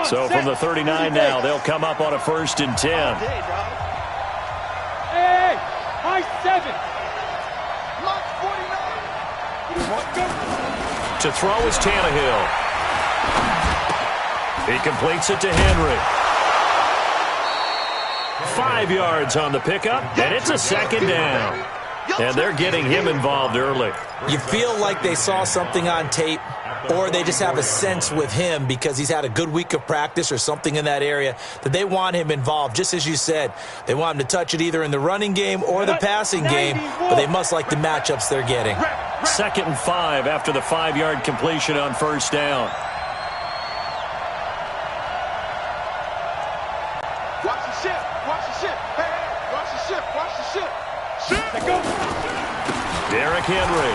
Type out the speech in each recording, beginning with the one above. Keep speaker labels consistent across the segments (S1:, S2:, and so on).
S1: So from the 39 now, they'll come up on a 1st and 10.
S2: Hey, high 7.
S1: To throw is Tannehill. He completes it to Henry. 5 yards on the pickup, and it's a 2nd down. And they're getting him involved early.
S3: You feel like they saw something on tape, or they just have a sense with him because he's had a good week of practice or something in that area that they want him involved. Just as you said, they want him to touch it either in the running game or the passing game, but they must like the matchups they're getting.
S1: 2nd and 5 after the 5-yard completion on 1st down.
S4: Watch the ship. Watch the ship. Hey, watch the ship. Watch the ship. Ship. Go.
S1: Derrick Henry.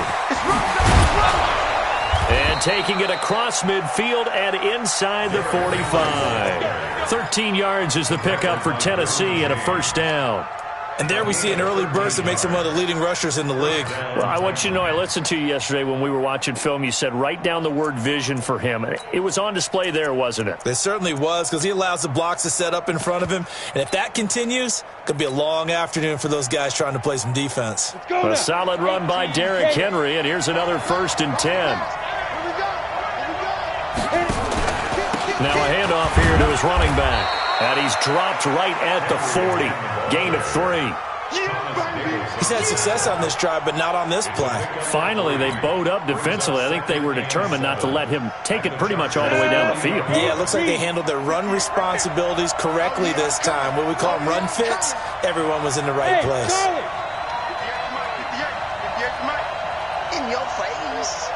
S1: And taking it across midfield and inside the 45. 13 yards is the pickup for Tennessee and a 1st down.
S3: And there we see an early burst that makes him one of the leading rushers in the league.
S1: Well, I want you to know, I listened to you yesterday when we were watching film. You said write down the word vision for him. It was on display there, wasn't it?
S3: It certainly was, because he allows the blocks to set up in front of him. And if that continues, it could be a long afternoon for those guys trying to play some defense.
S1: A solid run by Derrick Henry, and here's another 1st and 10. Now a handoff here to his running back. And he's dropped right at the 40. Gain of 3.
S3: He's had success on this drive, but not on this play.
S1: Finally, they bowed up defensively. I think they were determined not to let him take it pretty much all the way down the field.
S3: Yeah, it looks like they handled their run responsibilities correctly this time. What we call them run fits, everyone was in the right place.
S4: In your face.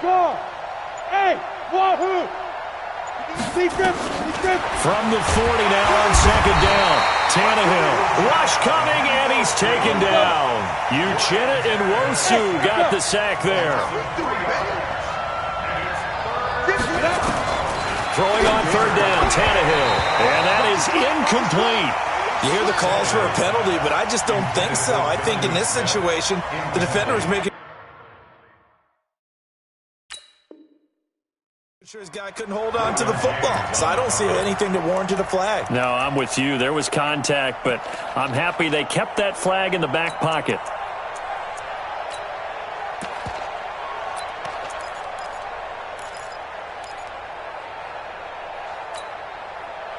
S2: Go. Hey, wahoo.
S1: From the 40 now on 2nd down. Tannehill. Rush coming, and he's taken down. Uchenna Nwosu got the sack there. Throwing on 3rd down, Tannehill. And that is incomplete.
S3: You hear the calls for a penalty, but I just don't think so. I think in this situation, the defender is making sure his guy couldn't hold on to the football. So I don't see anything that warranted a flag.
S1: No, I'm with you. There was contact, but I'm happy they kept that flag in the back pocket.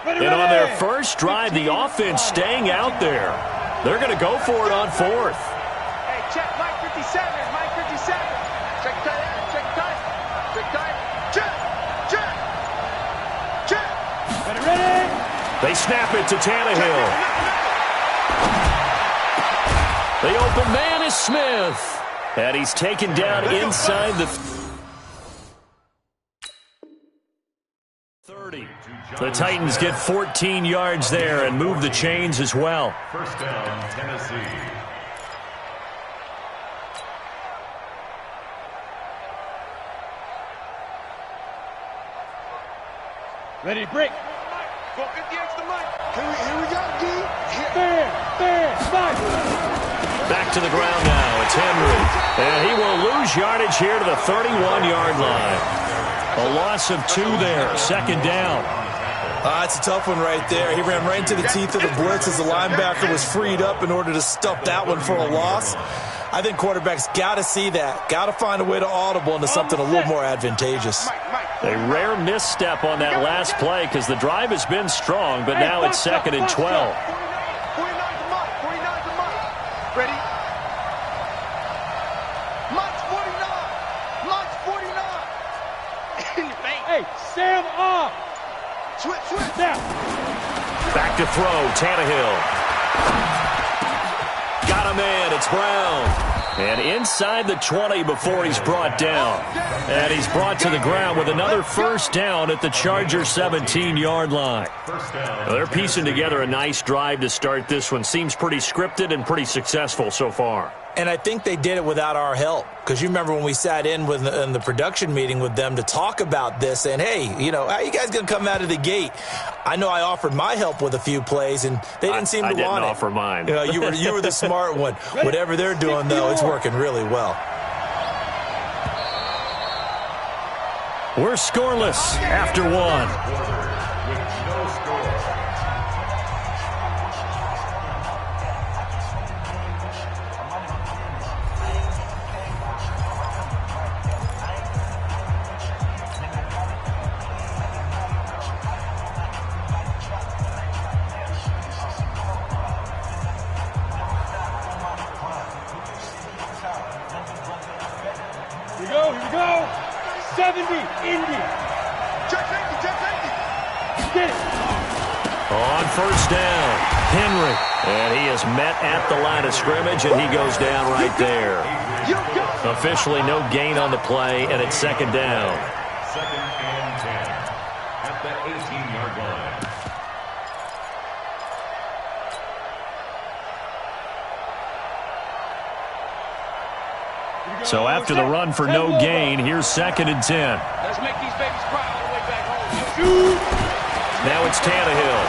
S1: And on their first drive, the offense staying out there. They're going to go for it on 4th.
S4: Hey, check Mike 57. Mike 57. Check tight end. Check tight. Check tight. Check.
S2: Ready?
S1: They snap it to Tannehill. The open man is Smith. And he's taken down inside the 30. The Titans get 14 yards there and move the chains as well.
S5: 1st down, Tennessee.
S2: Ready, break.
S4: Go get the extra Mike. Here we go, D.
S2: Five.
S1: Back to the ground now. It's Henry. And he will lose yardage here to the 31-yard line. A loss of 2 there. 2nd down.
S3: It's a tough one right there. He ran right into the teeth of the blitz as the linebacker was freed up in order to stuff that one for a loss. I think quarterbacks got to see that. Got to find a way to audible into something a little more advantageous.
S1: A rare misstep on that last play because the drive has been strong, but now it's 2nd and 12.
S4: 49 to Mike. Ready? Mike's 49. Mike's 49. In your face.
S2: Hey, Sam off.
S4: Switch.
S2: Now.
S1: Back to throw, Tannehill. Got a man, it's Brown. And inside the 20 before he's brought down. And he's brought to the ground with another 1st down at the Chargers' 17-yard line. Well, they're piecing together a nice drive to start this one. Seems pretty scripted and pretty successful so far.
S3: And I think they did it without our help. Because you remember when we sat in the production meeting with them to talk about this, and hey, how are you guys going to come out of the gate? I know I offered my help with a few plays, and they didn't seem to want it.
S1: I didn't offer mine.
S3: You were the smart one. Whatever they're doing, though, it's working really well.
S1: We're scoreless after one.
S5: With no score.
S2: Here we go. 70, Indy.
S4: Check safety, check safety.
S2: Get it.
S1: On first down, Henry. And he is met at the line of scrimmage, and he goes down right there.
S4: You go.
S1: Officially no gain on the play, and it's second down.
S5: 2nd and 10 at the 18-yard line.
S1: So after the run for no gain, here's 2nd and 10.
S2: Let's make these babies cry all the way back home. Shoot.
S1: Now it's Tannehill.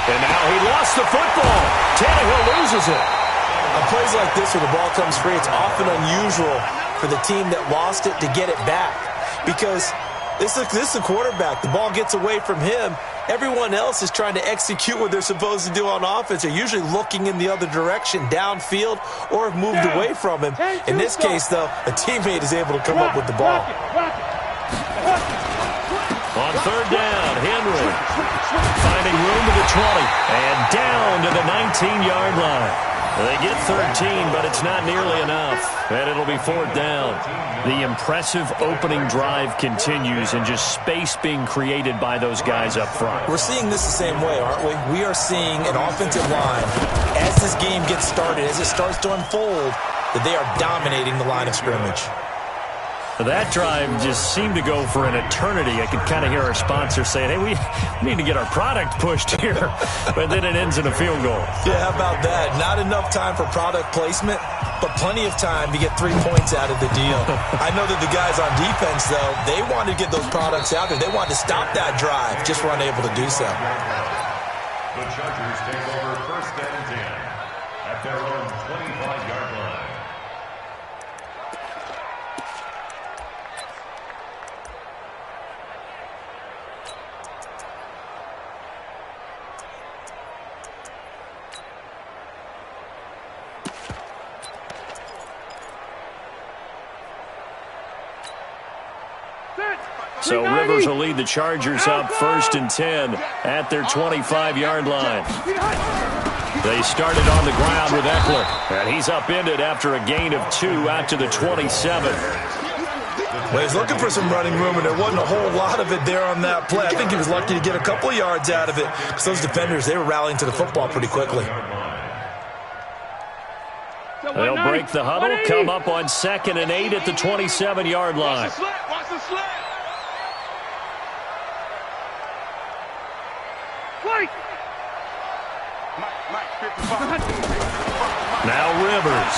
S1: And now he lost the football. Tannehill loses it.
S3: On plays like this where the ball comes free, it's often unusual for the team that lost it to get it back. Because this is a quarterback. The ball gets away from him. Everyone else is trying to execute what they're supposed to do on offense. They're usually looking in the other direction, downfield, or have moved away from him. In this case, though, a teammate is able to come up with the ball.
S1: On third down, Henry finding room to the 20 and down to the 19-yard line. They get 13, but it's not nearly enough, and it'll be 4th down. The impressive opening drive continues, and just space being created by those guys up front.
S3: We're seeing this the same way, aren't we? We are seeing an offensive line, as this game gets started, as it starts to unfold, that they are dominating the line of scrimmage.
S1: That drive just seemed to go for an eternity. I could kind of hear our sponsor saying, hey, we need to get our product pushed here. But then it ends in a field goal.
S3: Yeah, how about that? Not enough time for product placement, but plenty of time to get 3 points out of the deal. I know that the guys on defense, though, they wanted to get those products out there. They wanted to stop that drive, just weren't able to do so.
S5: The Chargers take over 1st and 10 at their own 25-yard line.
S1: So Rivers will lead the Chargers up 1st and 10 at their 25-yard line. They started on the ground with Eckler, and he's upended after a gain of 2 out to the 27.
S3: Well, he's looking for some running room, and there wasn't a whole lot of it there on that play. I think he was lucky to get a couple of yards out of it, because those defenders, they were rallying to the football pretty quickly.
S1: They'll break the huddle, come up on 2nd and 8 at the 27-yard line.
S4: Watch the slant.
S1: Now Rivers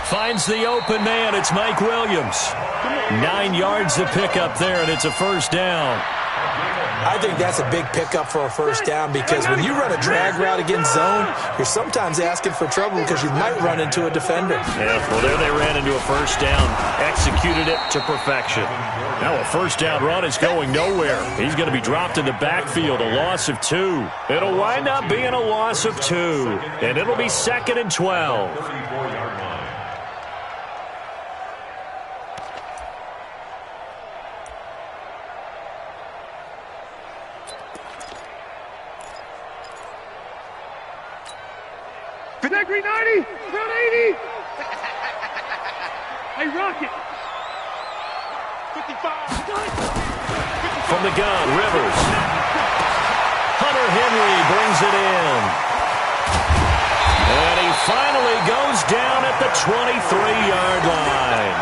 S1: finds the open man. It's Mike Williams. 9 yards to pick up there, and it's a 1st down.
S3: I think that's a big pickup for a 1st down, because when you run a drag route against zone, you're sometimes asking for trouble because you might run into a defender.
S1: Yeah, well, there they ran into a 1st down, executed it to perfection. Now a 1st down run is going nowhere. He's going to be dropped in the backfield, a loss of 2. It'll wind up being a loss of 2, and it'll be 2nd and 12.
S5: 34-yard line.
S2: Degree 90, round 80. Hey, Rocket.
S4: 55.
S1: From the gun, Rivers. Hunter Henry brings it in. And he finally goes down at the 23-yard line.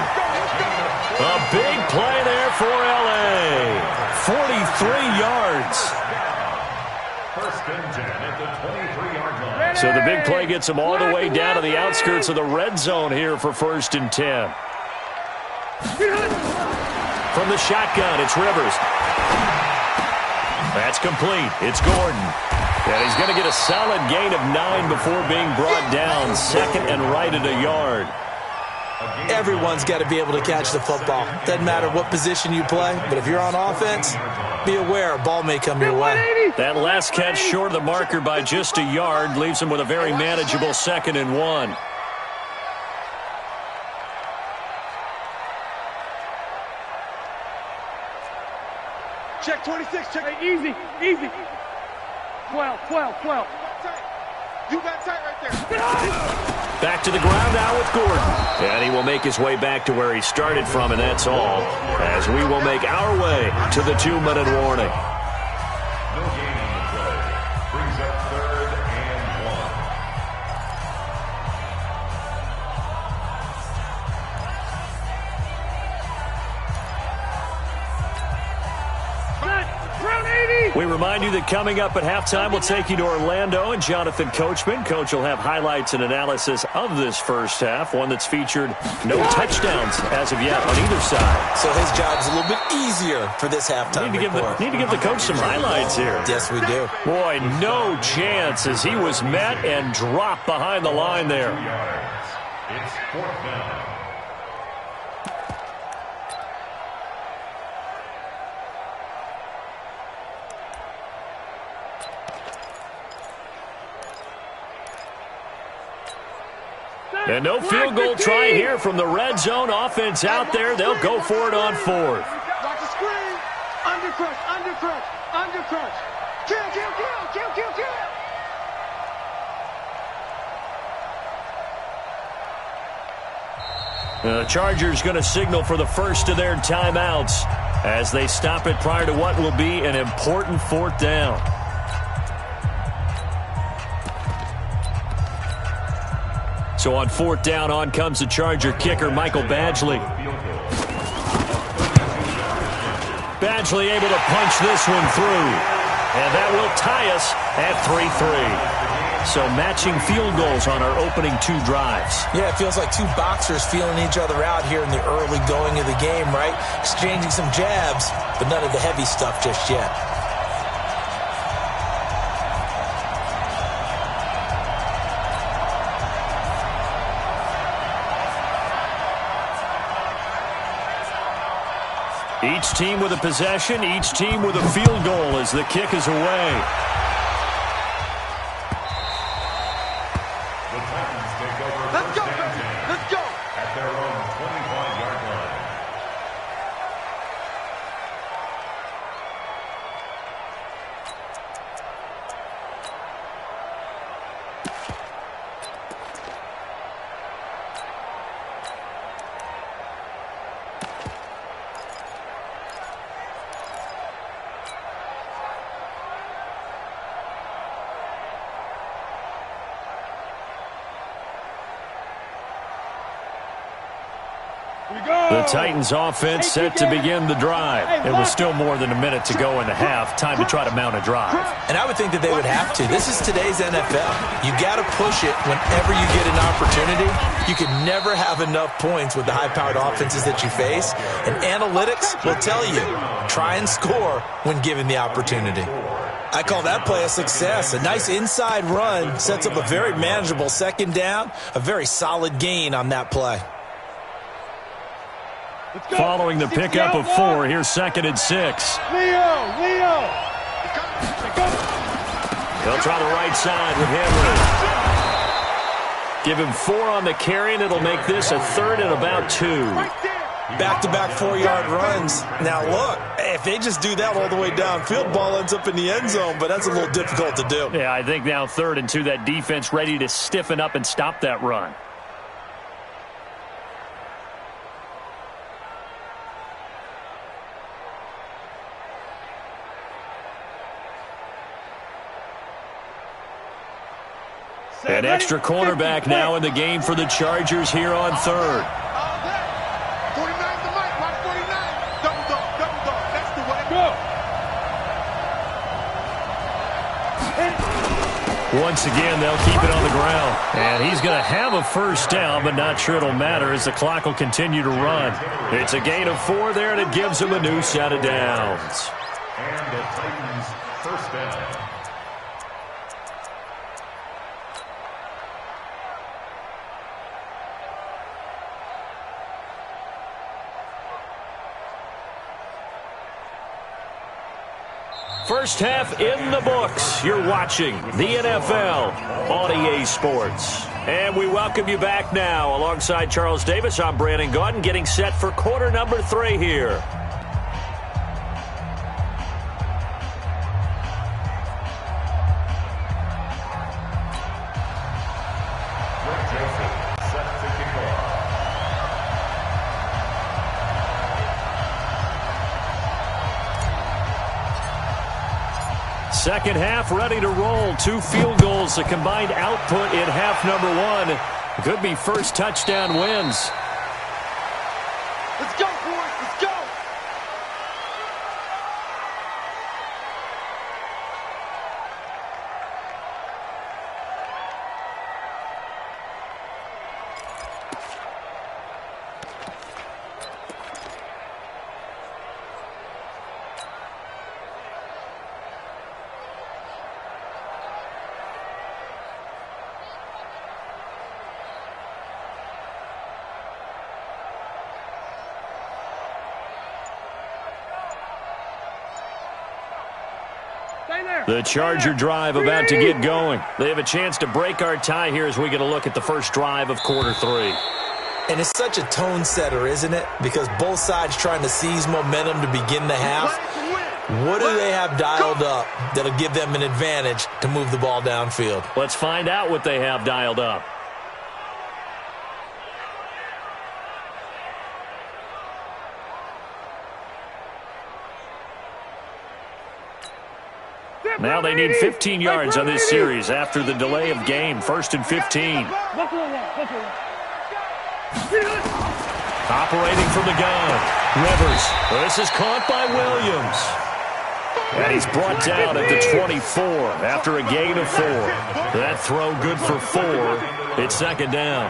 S1: A big play there for L.A. 43 yards.
S5: 1st and 10 at the 23-yard line.
S1: So the big play gets him all the way down to the outskirts of the red zone here for 1st and 10. From the shotgun, it's Rivers. That's complete. It's Gordon. And he's going to get a solid gain of 9 before being brought down. 2nd and right at a yard.
S3: Everyone's got to be able to catch the football. Doesn't matter what position you play, but if you're on offense, be aware a ball may come your way.
S1: That last catch short of the marker by just a yard leaves him with a very manageable 2nd and 1.
S2: Check 26, check. Hey, easy, easy. 12. You got tight right there.
S1: Back to the ground now with Gordon. And he will make his way back to where he started from, and that's all, as we will make our way to the 2-minute warning.
S5: No gain on the play. Brings up 3rd and 1.
S1: We remind you that coming up at halftime, we'll take you to Orlando and Jonathan Coachman. Coach will have highlights and analysis of this first half, one that's featured no touchdowns as of yet on either side.
S3: So his job's a little bit easier for this halftime report.
S1: Need to give the coach some highlights here.
S3: Yes, we do.
S1: Boy, no chance as he was met and dropped behind the line there.
S5: 2 yards. It's 4th down.
S1: And no field goal try here from the red zone offense out there. They'll go for it on 4th.
S2: Watch the screen. Undercrush. Kill.
S1: The Chargers going to signal for the first of their timeouts as they stop it prior to what will be an important 4th down. So on 4th down, on comes the Charger kicker, Michael Badgley. Badgley able to punch this one through. And that will tie us at 3-3. So matching field goals on our opening 2 drives.
S3: Yeah, it feels like 2 boxers feeling each other out here in the early going of the game, right? Exchanging some jabs, but none of the heavy stuff just yet.
S1: Each team with a possession, each team with a field goal as the kick is away.
S5: The Titans take over.
S2: Let's go,
S5: first and
S2: baby.
S5: 10
S2: Let's go.
S5: at their own 25-yard line.
S1: The Titans offense set to begin the drive. It was still more than a minute to go in the half. Time to try to mount a drive.
S3: And I would think that they would have to. This is today's NFL. You got to push it whenever you get an opportunity. You can never have enough points with the high-powered offenses that you face. And analytics will tell you, try and score when given the opportunity. I call that play a success. A nice inside run sets up a very manageable 2nd down, a very solid gain on that play.
S1: Following the pickup of 4, here's 2nd and 6.
S2: Leo.
S1: They'll try the right side with Henry. Give him 4 on the carry, and it'll make this a 3rd and about 2.
S3: Back-to-back 4-yard runs. Now, look, if they just do that all the way downfield, ball ends up in the end zone, but that's a little difficult to do.
S1: Yeah, I think now 3rd and 2, that defense ready to stiffen up and stop that run. An extra cornerback now in the game for the Chargers here on 3rd.
S2: 49 to Mike. Watch 49. Double dog. That's the way. Go.
S1: Once again, they'll keep it on the ground. And he's going to have a first down, but not sure it'll matter as the clock will continue to run. It's a gain of 4 there, and it gives him a new set of downs.
S5: And the Titans first down.
S1: First half in the books. You're watching the NFL on EA Sports. And we welcome you back now. Alongside Charles Davis, I'm Brandon Gaudin, getting set for quarter number 3 here. Second half ready to roll. 2 field goals, the combined output in half number 1. Could be first touchdown wins.
S4: Let's go, boys. Let's go.
S1: The Charger drive about to get going. They have a chance to break our tie here as we get a look at the first drive of quarter 3.
S3: And it's such a tone setter, isn't it? Because both sides trying to seize momentum to begin the half. What do they have dialed up that'll give them an advantage to move the ball downfield?
S1: Let's find out what they have dialed up. Now they need 15 yards on this series after the delay of game. 1st and 15. Operating from the gun. Rivers. This is caught by Williams. And he's brought down at the 24 after a gain of 4. That throw good for 4. It's second down.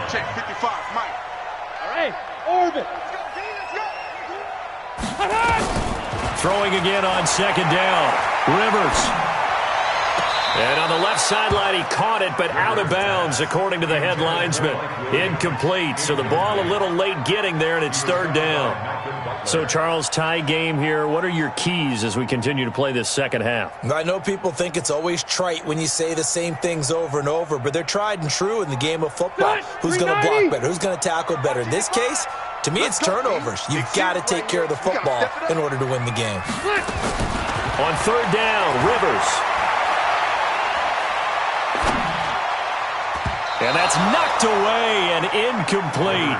S4: Check 55, Mike.
S2: All right, orbit.
S1: Throwing again on second down. Rivers. And on the left sideline, he caught it, but out of bounds, according to the head linesman. Incomplete. So the ball a little late getting there, and it's third down. So, Charles, tie game here. What are your keys as we continue to play this second half?
S3: I know people think it's always trite when you say the same things over and over, but they're tried and true in the game of football. Who's going to block better? Who's going to tackle better? In this case, to me, it's turnovers. You've got to take care of the football in order to win the game.
S1: On third down, Rivers. And that's knocked away and incomplete.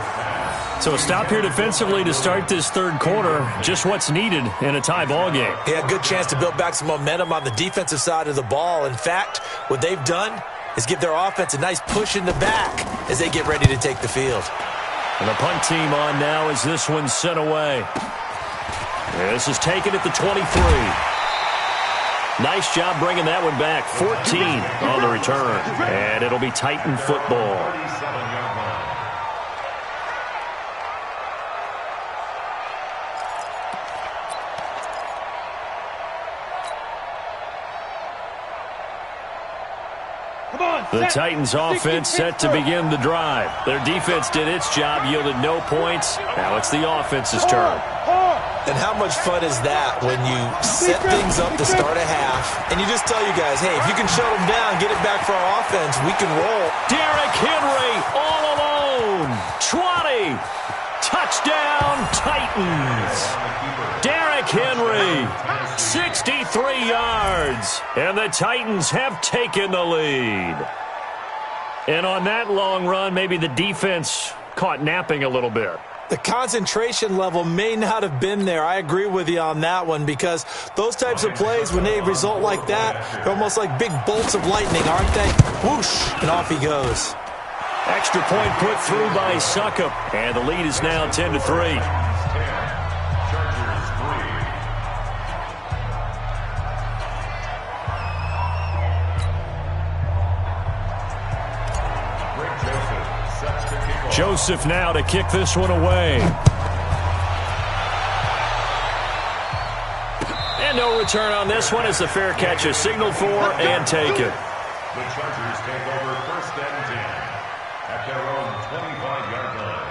S1: So a stop here defensively to start this third quarter. Just what's needed in a tie ball game.
S3: Yeah, good chance to build back some momentum on the defensive side of the ball. In fact, what they've done is give their offense a nice push in the back as they get ready to take the field.
S1: And the punt team on now as this one's sent away. This is taken at the 23. Nice job bringing that one back. 14 on the return. And it'll be Titan football. The Titans offense set to begin the drive. Their defense did its job, yielded no points. Now it's the offense's turn.
S3: And how much fun is that when you set things up to start a half and you just tell you guys, hey, if you can shut them down, get it back for our offense, we can roll.
S1: Derrick Henry all alone. 20. Touchdown Titans. Derrick Henry, 63 yards. And the Titans have taken the lead. And on that long run, maybe the defense caught napping a little bit.
S3: The concentration level may not have been there. I agree with you on that one because those types of plays, when they result like that, they're almost like big bolts of lightning, aren't they? Whoosh, and off he goes.
S1: Extra point put through by Succop, and the lead is now 10-3. Joseph now to kick this one away. And no return on this one as the fair catch is signaled for and taken.
S5: The Chargers take over 1st and 10 at their own 25-yard line.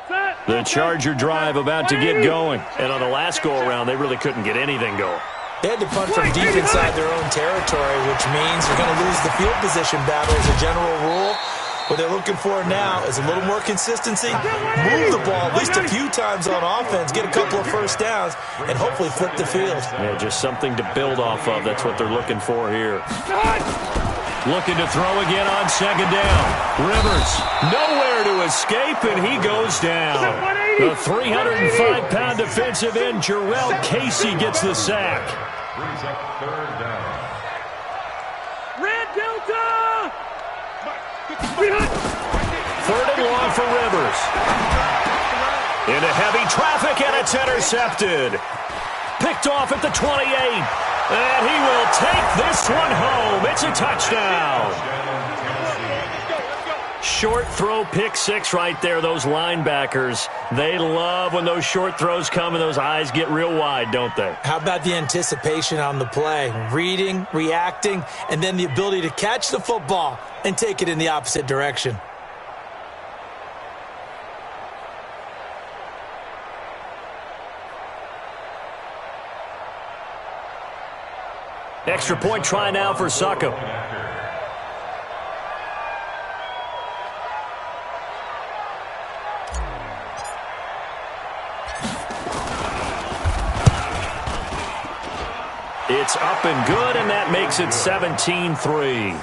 S1: The Charger drive about to get going. And on the last go-around, they really couldn't get anything going.
S3: They had to punt from deep inside their own territory, which means you're going to lose the field position battle as a general rule. What they're looking for now is a little more consistency, move the ball at least a few times on offense, get a couple of first downs, and hopefully flip the field.
S1: Yeah, just something to build off of. That's what they're looking for here. Looking to throw again on second down. Rivers, nowhere to escape, and he goes down. The 305-pound defensive end, Jarrell Casey, gets the sack.
S5: Brings up third down.
S2: Red Delta!
S1: Third and long for Rivers. Into heavy traffic, and it's intercepted. Picked off at the 28. And he will take this one home. It's a touchdown. Short throw, pick six right there. Those linebackers, they love when those short throws come and those eyes get real wide, don't they?
S3: How about the anticipation on the play? Reading, reacting, and then the ability to catch the football and take it in the opposite direction.
S1: Extra point try now for Succop. It's up and good, and that makes it 17-3.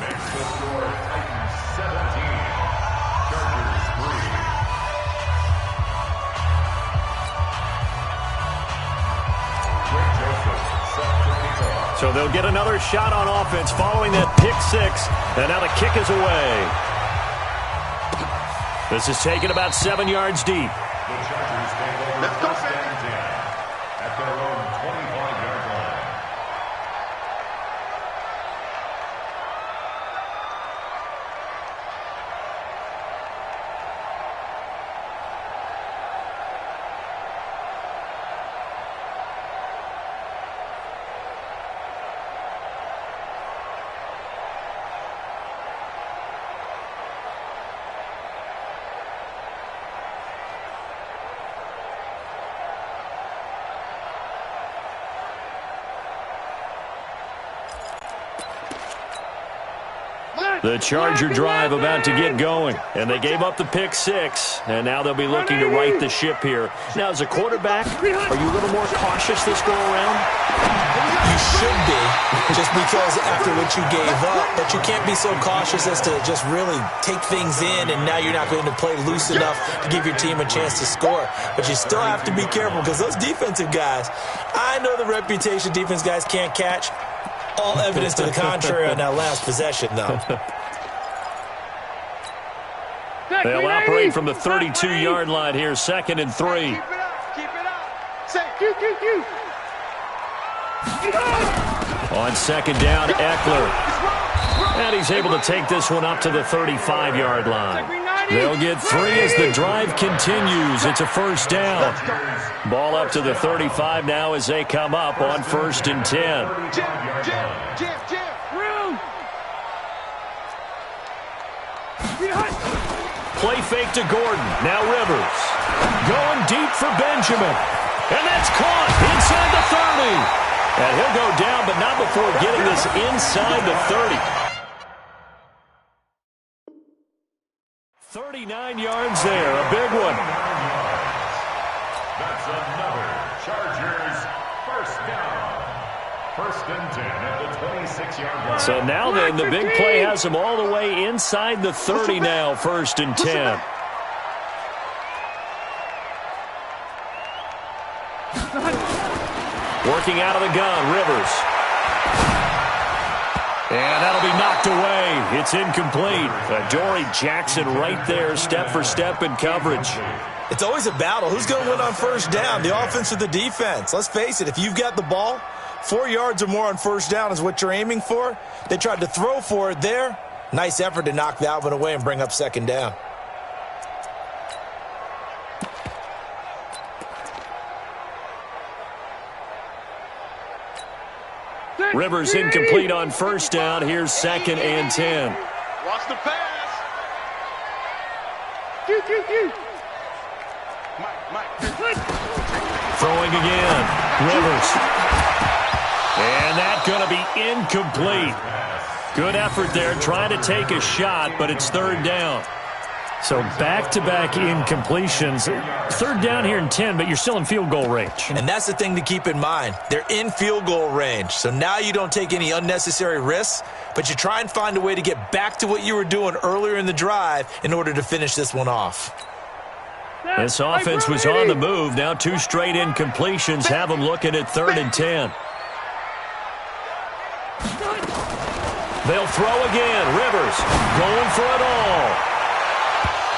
S1: So they'll get another shot on offense following that pick six. And now the kick is away. This is taken about 7 yards deep.
S5: The Chargers take over first and 10 at their own 25-yard line.
S1: The Charger drive about to get going, and they gave up the pick six, and now they'll be looking to right the ship here. Now, as a quarterback, are you a little more cautious this go-around?
S3: You should be, just because after what you gave up, but you can't be so cautious as to just really take things in, and now you're not going to play loose enough to give your team a chance to score. But you still have to be careful, because those defensive guys, I know the reputation defense guys can't catch. All evidence to the contrary on that last possession, though.
S1: They'll operate from the 32-yard line here, 2nd and 3.
S4: Keep it up. Keep it up. Say,
S1: On second down, Eckler. And he's able to take this one up to the 35-yard line. They'll get 3 as the drive continues. It's a first down. Ball up to the 35 now as they come up on 1st and 10.
S4: Jim.
S1: Play fake to Gordon. Now Rivers. Going deep for Benjamin. And that's caught inside the 30. And he'll go down, but not before getting this inside the 30. 39 yards there, a big one.
S5: That's another Chargers first down. 1st and 10 at the 26-yard line.
S1: So now then, the big play has them all the way inside the 30 now, 1st and 10. Working out of the gun, Rivers. And that'll be knocked away. It's incomplete. Adoree Jackson right there, step for step in coverage.
S3: It's always a battle. Who's going to win on first down, the offense or the defense? Let's face it, if you've got the ball, 4 yards or more on first down is what you're aiming for. They tried to throw for it there. Nice effort to knock that one away and bring up 2nd down.
S1: Rivers incomplete on first down. Here's 2nd and 10.
S4: Watch the pass.
S1: Throwing again. Rivers. And that's going to be incomplete. Good effort there, trying to take a shot, but it's third down. So back-to-back incompletions. Third down here in 10, but you're still in field goal range.
S3: And that's the thing to keep in mind. They're in field goal range. So now you don't take any unnecessary risks, but you try and find a way to get back to what you were doing earlier in the drive in order to finish this one off.
S1: This offense was on the move. Now 2 straight incompletions have them looking at 3rd and 10. They'll throw again. Rivers going for it all.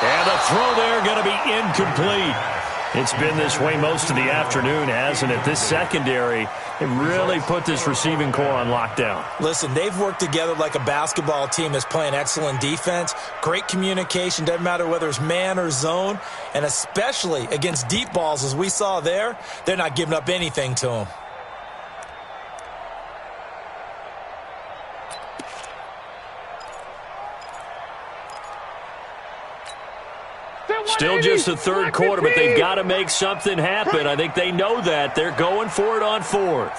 S1: And the throw there going to be incomplete. It's been this way most of the afternoon, hasn't it? This secondary, it really put this receiving core on lockdown.
S3: Listen, they've worked together like a basketball team that's playing excellent defense. Great communication, doesn't matter whether it's man or zone. And especially against deep balls, as we saw there, they're not giving up anything to them.
S1: Still just the third quarter, but they've got to make something happen. I think they know that. They're going for it on 4th.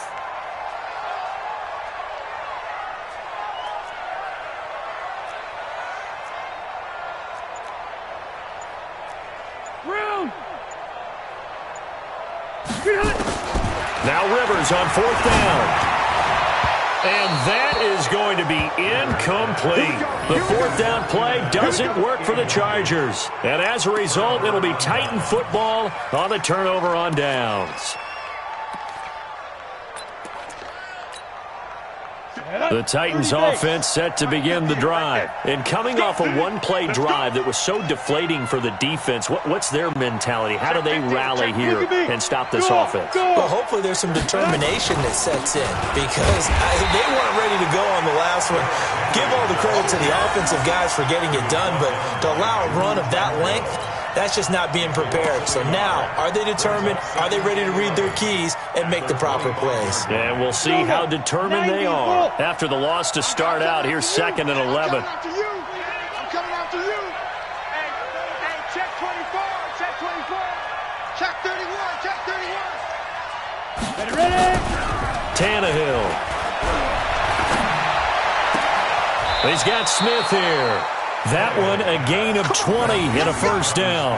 S1: Now Rivers on 4th down. And that is going to be incomplete. The 4th down play doesn't work for the Chargers. And as a result, it'll be Titan football on the turnover on downs. The Titans offense set to begin the drive. And coming off a one-play drive that was so deflating for the defense, what's their mentality? How do they rally here and stop this offense?
S3: Well, hopefully there's some determination that sets in because they weren't ready to go on the last one. Give all the credit to the offensive guys for getting it done, but to allow a run of that length, that's just not being prepared. So now, are they determined? Are they ready to read their keys and make the proper plays?
S1: And we'll see how determined they are. After the loss to start out, here's 2nd and 11.
S4: I'm coming after you. Hey, check 24, check 24. Check 31, check 31.
S2: Ready?
S1: Tannehill. He's got Smith here. That one, a gain of 20 and a first down.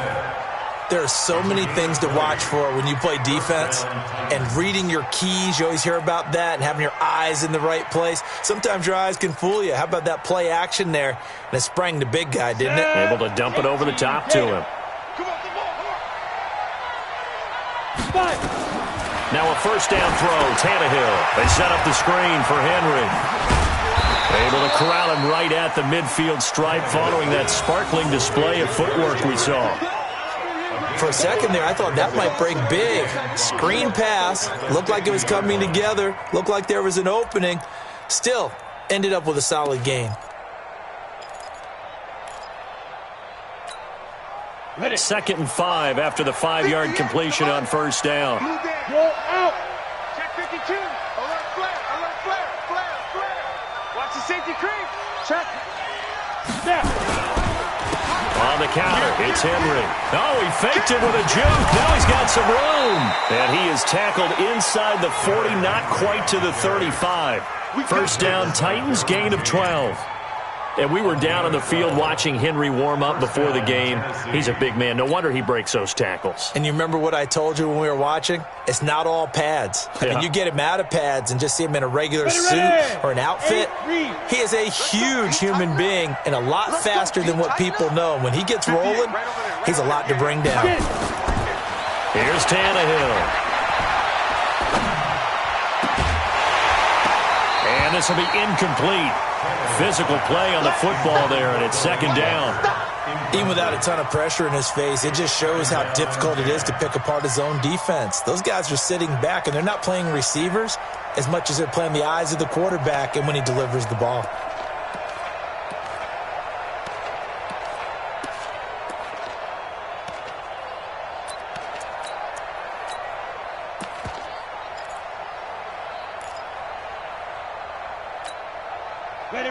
S3: There are so many things to watch for when you play defense. And reading your keys, you always hear about that, and having your eyes in the right place. Sometimes your eyes can fool you. How about that play action there? And it sprang the big guy, didn't it?
S1: Able to dump it over the top to him. Now a first down throw, Tannehill. They set up the screen for Henry. Able to corral him right at the midfield stripe following that sparkling display of footwork we saw.
S3: For a second there, I thought that might break big. Screen pass. Looked like it was coming together. Looked like there was an opening. Still, ended up with a solid gain.
S1: Ready. 2nd and 5 after the 5-yard completion on first down.
S2: Go out.
S4: Check 52. Alert flare, alert flare, flare, flare. Watch the safety creep. Check.
S2: Snap.
S1: On the counter, it's Henry. Oh, he faked it with a juke. Now he's got some room. And he is tackled inside the 40, not quite to the 35. First down, Titans, gain of 12. And we were down on the field watching Henry warm up before the game. He's a big man. No wonder he breaks those tackles.
S3: And you remember what I told you when we were watching? It's not all pads. I mean, you get him out of pads and just see him in a regular suit or an outfit. He is a huge human being and a lot faster than what people know. When he gets rolling, he's a lot to bring down.
S1: Here's Tannehill. And this will be incomplete. Physical play on the football there, and it's 2nd down.
S3: Even without a ton of pressure in his face, it just shows how difficult it is to pick apart his own defense. Those guys are sitting back, and they're not playing receivers as much as they're playing the eyes of the quarterback and when he delivers the ball.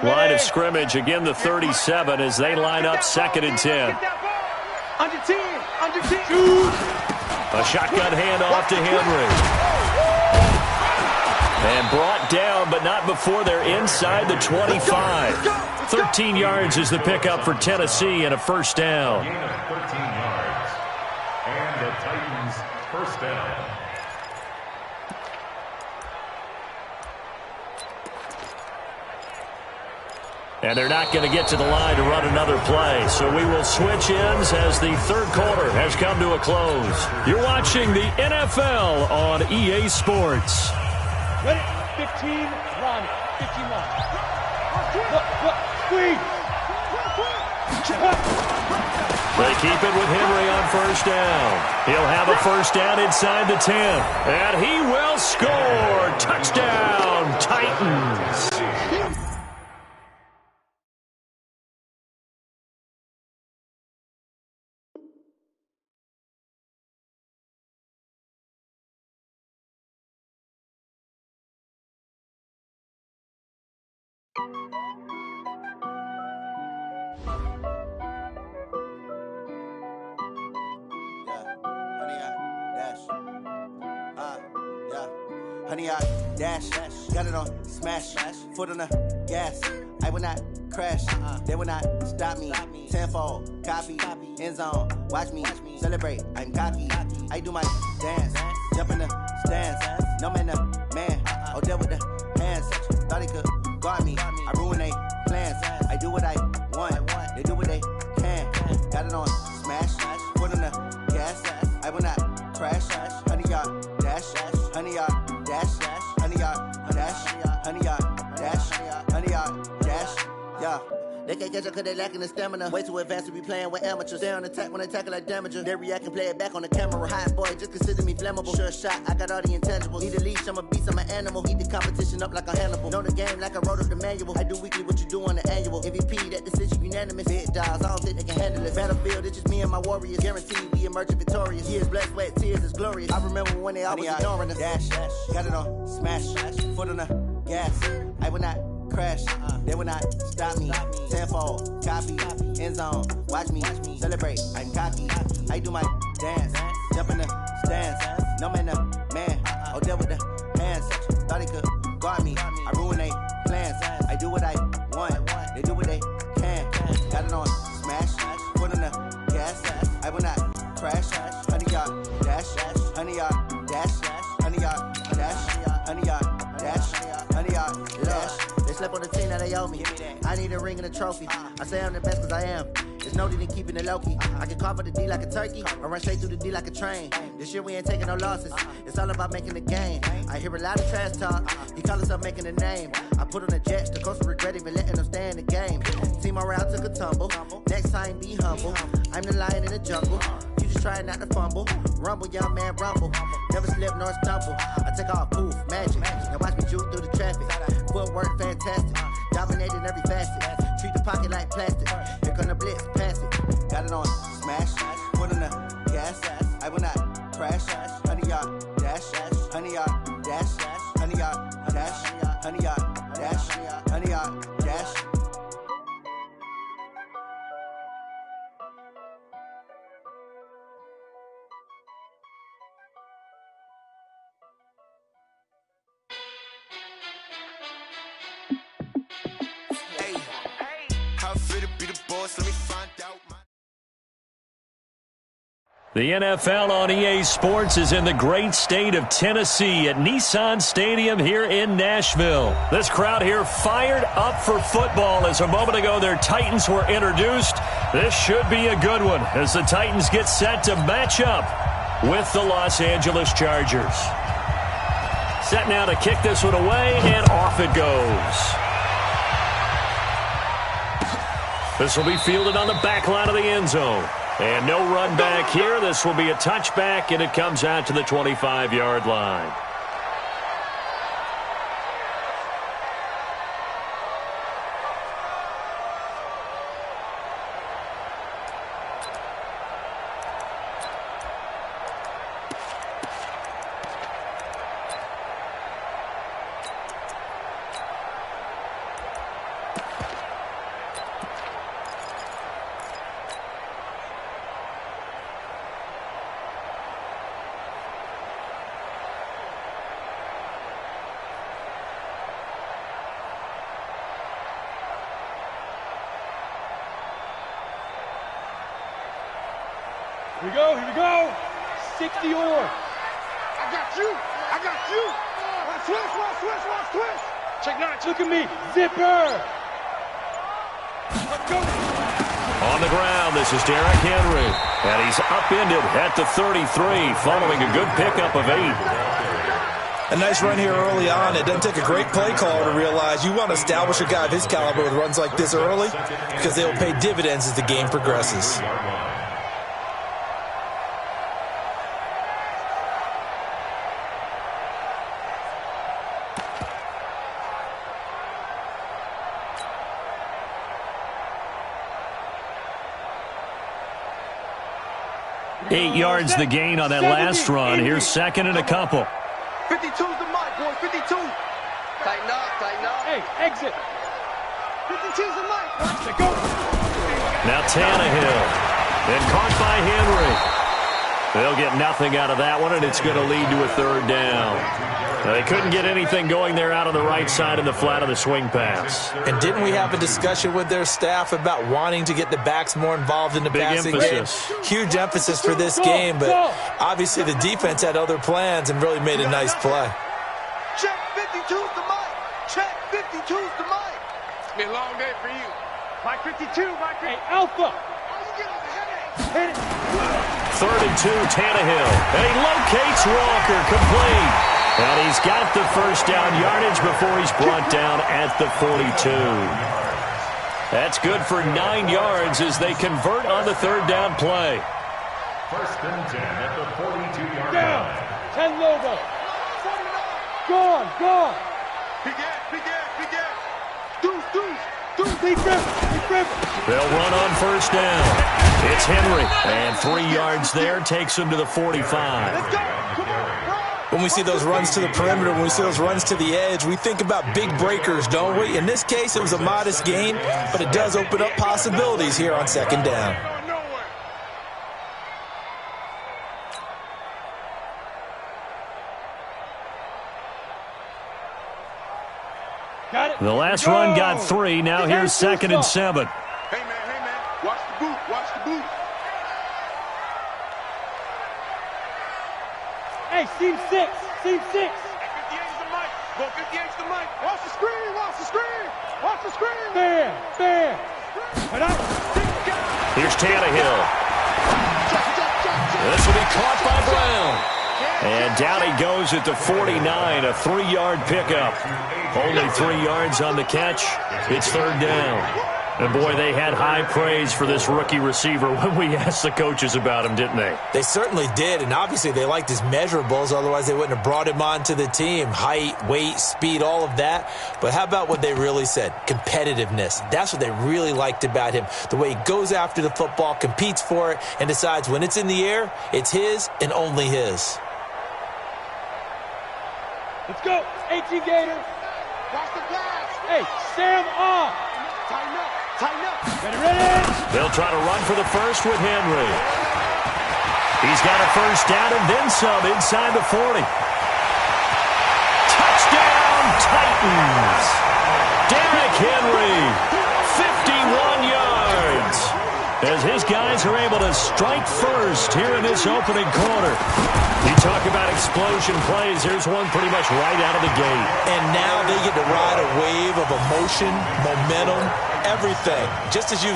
S1: Line of scrimmage, again the 37 as they line up 2nd and 10.
S4: Under 10. Under 10.
S1: A shotgun handoff to Henry. And brought down, but not before they're inside the 25. 13 yards is the pickup for Tennessee and a first down.
S5: Gain of 13 yards. And the Titans first down.
S1: And they're not going to get to the line to run another play. So we will switch ends as the third quarter has come to a close. You're watching the NFL on EA Sports.
S2: Ready? 15, run. 15, run. Look, squeeze.
S1: They keep it with Henry on first down. He'll have a first down inside the 10. And he will score. Touchdown, Titans.
S6: Honey, I dash, got it on smash, foot on the gas. I will not crash, they will not stop me. Tenfold, copy, end zone, watch me celebrate. I'm cocky, I do my dance, jump in the stands. No man, man, oh, there with the hands. Thought he could guard me, I ruin they plans. I do what I want, they do what they can. Got it on smash, foot on the gas. I will not crash, honey, y'all dash, honey, y'all dash, honey, y'all dash, honey, y'all dash, honey, y'all dash, yeah. They can't catch up cause they lacking the stamina. Way too advanced to be playing with amateurs. Stay on attack when they tackle like damager. They react and play it back on the camera. Hot boy, just consider me flammable. Sure shot, I got all the intangibles. Need a leash, I'm a beast, I'm an animal. Eat the competition up like a Hannibal. Know the game like I wrote up the manual. I do weekly what you do on the annual. MVP, that decision unanimous. Big dogs, I don't think they can handle it. Battlefield, it's just me and my warriors. Guaranteed we emerging victorious. Years, blood, sweat, tears is glorious. I remember when they always ignoring us. Dash, got it on smash, foot on the gas. I will not crash, they will not stop me. Tenfold, copy, end zone, watch me celebrate. I'm cocky, I do my dance, jump in the stands. No man, man, oh, there with the hands. Thought he could guard me, I ruin they plans. I do what I want, they do what they can. Got it on smash, foot on the gas. I will not crash, honey, y'all dash, honey, y'all dash, honey, y'all dash, honey, y'all dash, honey, y'all dash. They slept on the team that they owe me. I need a ring and a trophy. I say I'm the best cause I am. There's no need in keeping it low-key. I can carve up the D like a turkey or run straight through the D like a train. This year we ain't taking no losses. It's all about making the game. I hear a lot of trash talk. He call himself making a name. I put on the Jets. The coach will regret even letting them stay in the game. Team morale took a tumble. Next time be humble. I'm the lion in the jungle. You just trying not to fumble. Rumble, young man, rumble. Never slip nor stumble. I take off, poof, magic. Now watch me juke through the traffic. Footwork fantastic. Dominating every facet. Treat the pocket like plastic. Here come the blitz, pass it. Got it on smash. Foot on the gas. I will not crash. Honey, y'all dash. Honey, y'all dash. Honey, y'all dash. Honey, y'all dash. Honey, y'all dash.
S1: The NFL on EA Sports is in the great state of Tennessee at Nissan Stadium here in Nashville. This crowd here fired up for football as a moment ago their Titans were introduced. This should be a good one as the Titans get set to match up with the Los Angeles Chargers. Set now to kick this one away, and off it goes. This will be fielded on the back line of the end zone. And no run back here. This will be a touchback, and it comes out to the 25-yard line.
S2: Here we go, here we go. 60 or. I got you. I got you. Watch twist, watch twist, watch twist. Check notch. Look at me. Zipper. Let's go.
S1: On the ground, this is Derrick Henry. And he's upended at the 33 following a good pickup of 8.
S3: A nice run here early on. It doesn't take a great play caller to realize you want to establish a guy of his caliber with runs like this early because they will pay dividends as the game progresses.
S1: Eight yards the gain on that last run. Here's second and a couple.
S4: 52's the mic, boy. 52. Tighten up, tighten up.
S2: Hey, exit. 52's the mic. Watch it go.
S1: Now Tannehill. And caught by Henry. They'll get nothing out of that one, and it's going to lead to a third down. They couldn't get anything going there out on the right side in the flat of the swing pass.
S3: And didn't we have a discussion with their staff about wanting to get the backs more involved in the passing game? Huge emphasis for this game, but obviously the defense had other plans and really made a nice play.
S4: Check 52's the mic. Check 52's the mic. It's been a long day for you.
S2: Mike 52, Mike. Hey, Alpha. Hit it.
S1: Third and 2, Tannehill. And he locates Walker, complete. And he's got the first down yardage before he's brought down at the 42. That's good for 9 yards as they convert on the third down play.
S5: First and 10 at the 42-yard
S2: Down.
S5: line.
S2: 10 logo. Gone, gone.
S4: Big ass, big ass, big ass. Deuce, deuce, deuce.
S2: Deep river, deep river.
S1: They'll run on first down. It's Henry. And 3 yards there takes him to the 45.
S4: Let's go. Come on, bro.
S3: When we see those runs to the perimeter, when we see those runs to the edge, we think about big breakers, don't we? In this case, it was a modest gain, but it does open up possibilities here on second down.
S2: Got it.
S1: The last run got 3. Now here's second and 7.
S4: Hey, man, watch the boot, watch the boot.
S2: Hey, seam 6, seam 6.
S4: 58's the mic. Go 58's the mic. Watch the screen, watch the screen. Watch the screen.
S2: Bam, bam. And I.
S1: Here's Tannehill. This will be caught by Brown. And down he goes at the 49, a 3-yard pickup. Only 3 yards on the catch. It's third down. And, boy, they had high praise for this rookie receiver when we asked the coaches about him, didn't they?
S3: They certainly did, and obviously they liked his measurables. Otherwise, they wouldn't have brought him onto the team. Height, weight, speed, all of that. But how about what they really said? Competitiveness. That's what they really liked about him. The way he goes after the football, competes for it, and decides when it's in the air, it's his and only his.
S2: Let's go. 18 Gator.
S4: Watch the pass.
S2: Hey, Sam off.
S4: Tighten up, tighten up.
S2: Ready, ready.
S1: They'll try to run for the first with Henry. He's got a first down and then some inside the 40. Touchdown, Titans. Derrick Henry, 51 yards. As his guys are able to strike first here in this opening quarter. You talk about explosion plays. Here's one pretty much right out of the gate.
S3: And now they get to ride a wave of emotion, momentum, everything. Just as you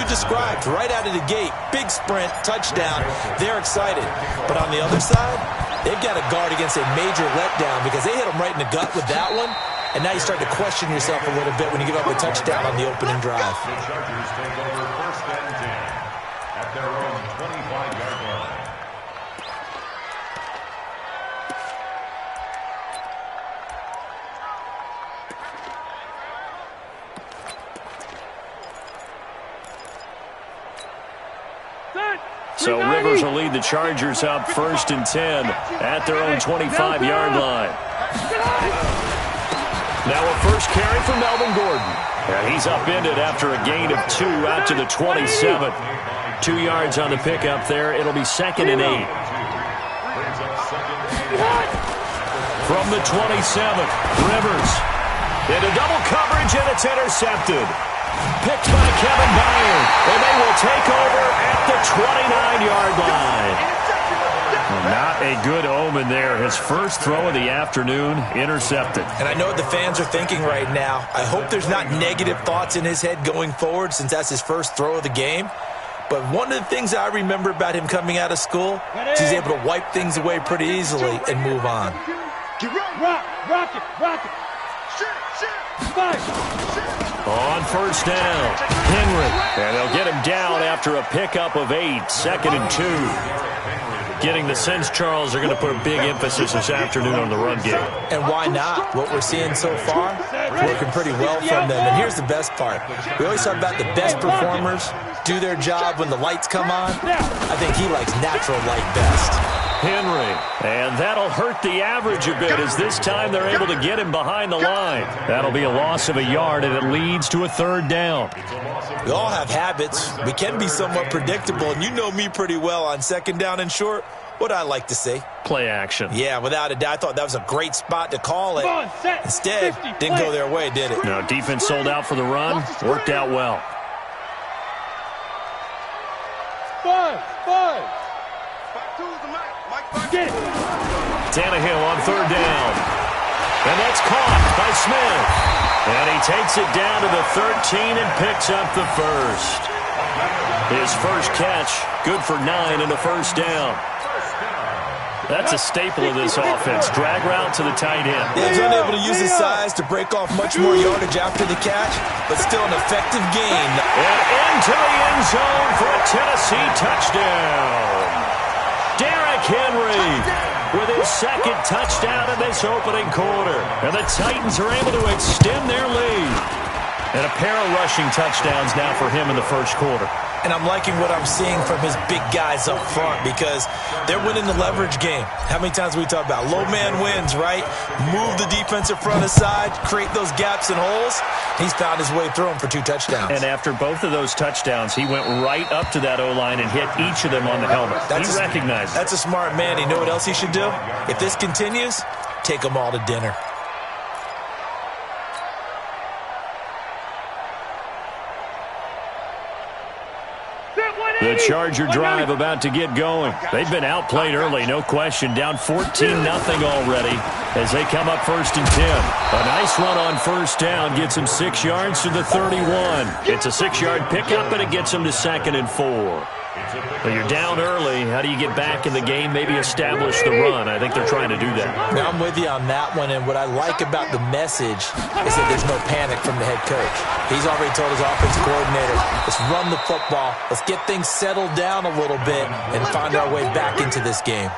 S3: described, right out of the gate, big sprint, touchdown. They're excited. But on the other side, they've got to guard against a major letdown because they hit them right in the gut with that one. And now you start to question yourself a little bit when you give up a touchdown on the opening drive.
S5: The Chargers take over first and 10 at their own 25-yard line.
S1: So Rivers will lead the Chargers up first and 10 at their own 25-yard line. Now a first carry for Melvin Gordon. And he's upended after a gain of 2 out to the 27. 2 yards on the pickup there. It'll be second and 8. From the 27, Rivers into double coverage, and it's intercepted. Picked by Kevin Byard. And they will take over at the 29-yard line. Not a good omen there. His first throw of the afternoon intercepted.
S3: And I know what the fans are thinking right now. I hope there's not negative thoughts in his head going forward since that's his first throw of the game. But one of the things I remember about him coming out of school is he's able to wipe things away pretty easily and move on.
S2: Rock it.
S1: On first down, Henry. And they'll get him down after a pickup of 8, 2nd and 2. Getting the sense, Charles, are going to put a big emphasis this afternoon on the run game.
S3: And why not? What we're seeing so far is working pretty well from them. And here's the best part. We always talk about the best performers do their job when the lights come on. I think he likes natural light best.
S1: Henry, and that'll hurt the average a bit as this time they're able to get him behind the line. That'll be a loss of a yard, and it leads to a 3rd down.
S3: We all have habits. We can be somewhat predictable, and you know me pretty well on 2nd down and short. What I like to say?
S1: Play action.
S3: Yeah, without a doubt. I thought that was a great spot to call it. Instead, didn't go their way, did it?
S1: No, defense sold out for the run. Worked out well.
S2: 5.
S1: Tannehill on 3rd down. And that's caught by Smith. And he takes it down to the 13 and picks up the first. His first catch, good for 9 and a first down. That's a staple of this offense. Drag route to the tight end.
S3: He was unable to use his size to break off much more yardage after the catch, but still an effective gain.
S1: And into the end zone for a Tennessee touchdown. Derrick Henry with his 2nd touchdown in this opening quarter. And the Titans are able to extend their lead. And a pair of rushing touchdowns now for him in the first quarter.
S3: And I'm liking what I'm seeing from his big guys up front because they're winning the leverage game. How many times we talk about low man wins, right? Move the defensive front aside, create those gaps and holes. He's found his way through them for 2 touchdowns.
S1: And after both of those touchdowns, he went right up to that O-line and hit each of them on the helmet. He recognized it.
S3: That's a smart man. You know what else he should do? If this continues, take them all to dinner.
S1: The Charger drive about to get going. They've been outplayed early, no question. Down 14-0 already as they come up 1st and 10. A nice run on first down gets him 6 yards to the 31. It's a 6-yard pickup, and it gets him to 2nd and 4. But you're down early. How do you get back in the game, maybe establish the run? I think they're trying to do that.
S3: Now, I'm with you on that one, and what I like about the message is that there's no panic from the head coach. He's already told his offensive coordinator, let's run the football, let's get things settled down a little bit and find our way back into this game.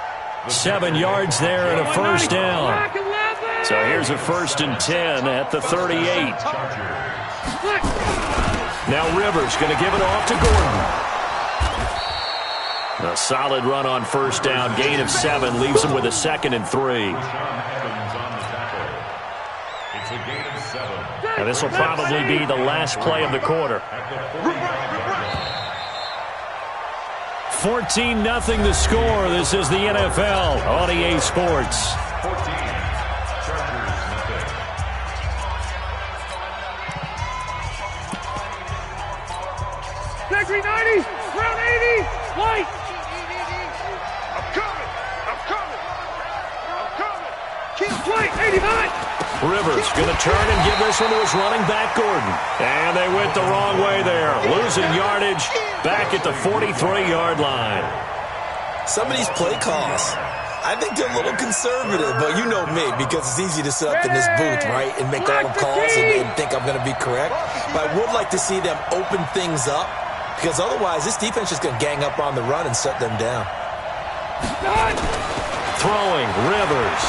S1: 7 yards there and a first down. So here's a 1st and 10 at the 38. Now Rivers going to give it off to Gordon. A solid run on first down. Gain of 7 leaves him with a 2nd and 3. And this will probably be the last play of the quarter. 14-0 the score. This is the NFL on EA Sports.
S2: Factory 90, round 80, light. White, 89.
S1: Rivers going to turn and give this one to his running back, Gordon. And they went the wrong way there. Losing yardage back at the 43-yard line.
S3: Some of these play calls, I think they're a little conservative, but you know me because it's easy to sit up in this booth, right, and make all the calls and think I'm going to be correct. But I would like to see them open things up because otherwise this defense is going to gang up on the run and shut them down.
S1: Throwing, Rivers.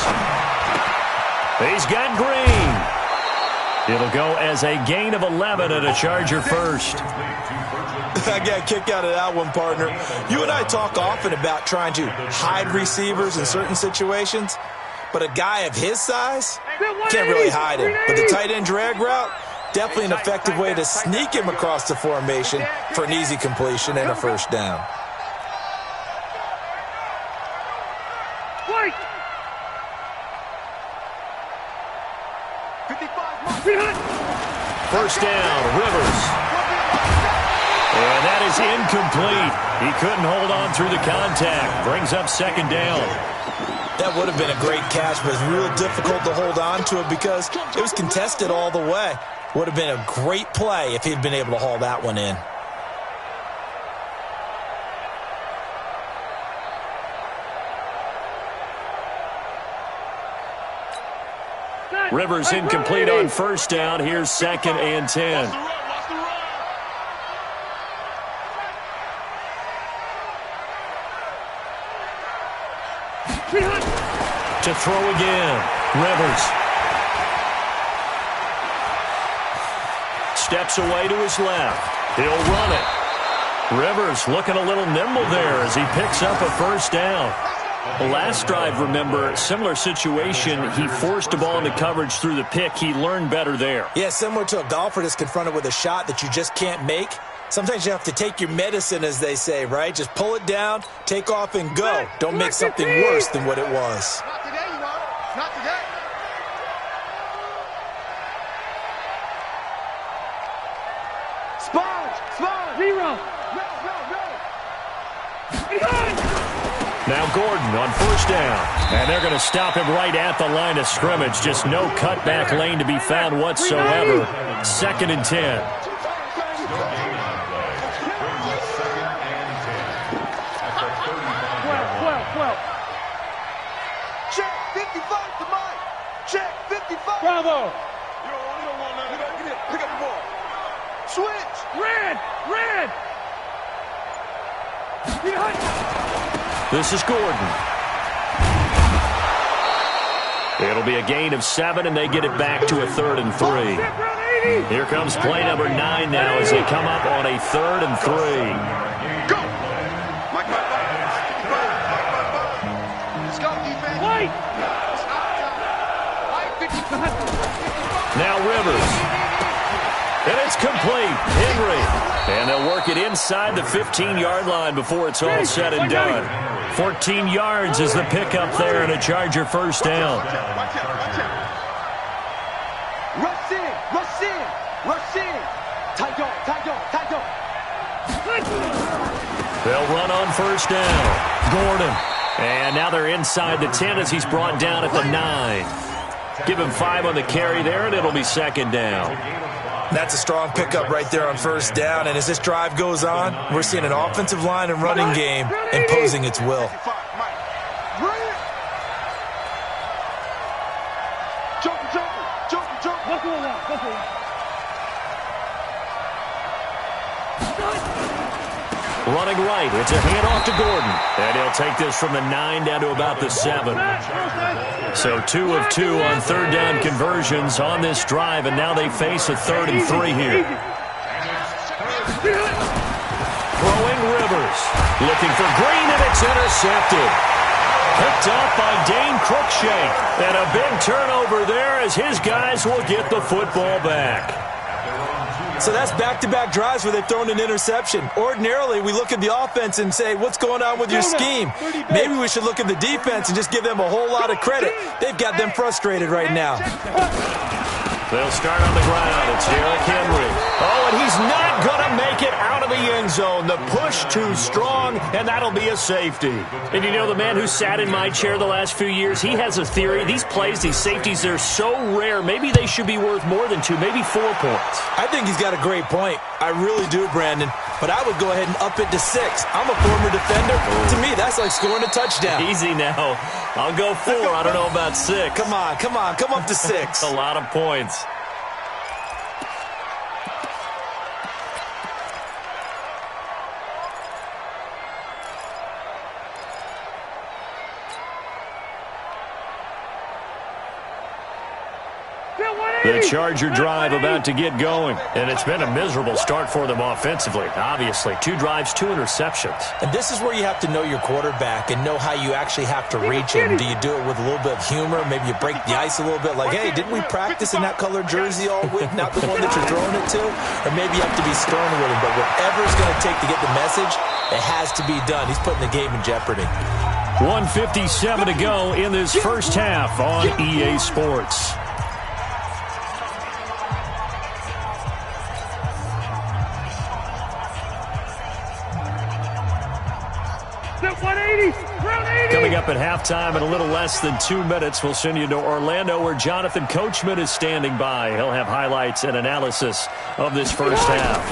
S1: He's got Green. It'll go as a gain of 11 and a Charger first.
S3: I got a kick out of that one, partner. You and I talk often about trying to hide receivers in certain situations, but a guy of his size can't really hide him. But the tight end drag route, definitely an effective way to sneak him across the formation for an easy completion and a first down.
S1: first down. Rivers. And that is incomplete. He couldn't hold on through the contact. Brings up second down.
S3: That would have been a great catch, but it's real difficult to hold on to it because it was contested all the way. Would have been a great play if he'd been able to haul that one in.
S1: Rivers incomplete on first down. Here's 2nd and 10. To throw again. Rivers. Steps away to his left. He'll run it. Rivers looking a little nimble there as he picks up a first down. Last drive, remember, similar situation. He forced the ball into coverage through the pick. He learned better there.
S3: Yeah, similar to a golfer that's confronted with a shot that you just can't make. Sometimes you have to take your medicine, as they say, right? Just pull it down, take off, and go. Don't make something worse than what it was.
S4: Not today, you won't. Not today. Sponge,
S2: Zero.
S1: Now Gordon on first down. And they're going to stop him right at the line of scrimmage. Just no cutback lane to be found whatsoever. 2nd and 10.
S4: Check 55 to Mike. Check 55.
S2: Bravo.
S4: You don't want nothing. Get in. Pick up the ball. Switch.
S2: Red.
S1: This is Gordon. It'll be a gain of 7, and they get it back to a 3rd and 3. Here comes play number 9 now as they come up on a 3rd and 3.
S4: Go. Mike. Let's go, defense.
S2: White.
S1: Now Rivers. And it's complete. Henry. And they'll work it inside the 15-yard line before it's all said and done. 14 yards is the pickup there and a Charger first down.
S4: Watch out. Rush in. Tight dog.
S1: They'll run on first down. Gordon. And now they're inside the 10 as he's brought down at the 9. Give him 5 on the carry there, and it'll be 2nd down.
S3: That's a strong pickup right there on first down. And as this drive goes on, we're seeing an offensive line and running game imposing its will.
S1: Running right. It's a handoff to Gordon. And he'll take this from the 9 down to about the 7. So 2 of 2 on 3rd down conversions on this drive, and now they face a 3rd and 3 here. Throwing Rivers. Looking for Green, and it's intercepted. Picked up by Dane Cruikshank. And a big turnover there as his guys will get the football back.
S3: So that's back-to-back drives where they've thrown an interception. Ordinarily, we look at the offense and say, what's going on with your scheme? Maybe we should look at the defense and just give them a whole lot of credit. They've got them frustrated right now.
S1: They'll start on the ground. It's Derrick Henry. Oh, and he's not going to make it out of the end zone. The push too strong, and that'll be a safety. And you know, the man who sat in my chair the last few years, he has a theory. These plays, these safeties, they're so rare. Maybe they should be worth more than 2, maybe 4 points.
S3: I think he's got a great point. I really do, Brandon. But I would go ahead and up it to 6. I'm a former defender. To me, that's like scoring a touchdown.
S1: Easy now. I'll go 4. I don't know about 6.
S3: Come on. Come up to 6.
S1: A lot of points. The Charger drive about to get going. And it's been a miserable start for them offensively, obviously. 2 drives, 2 interceptions.
S3: And this is where you have to know your quarterback and know how you actually have to reach him. Do you do it with a little bit of humor? Maybe you break the ice a little bit like, hey, didn't we practice in that colored jersey all week, not the one that you're throwing it to? Or maybe you have to be stern with him. But whatever it's going to take to get the message, it has to be done. He's putting the game in jeopardy.
S1: 1:57 to go in this first half on EA Sports. up at halftime in a little less than 2 minutes. We'll send you to Orlando, where Jonathan Coachman is standing by. He'll have highlights and analysis of this first half.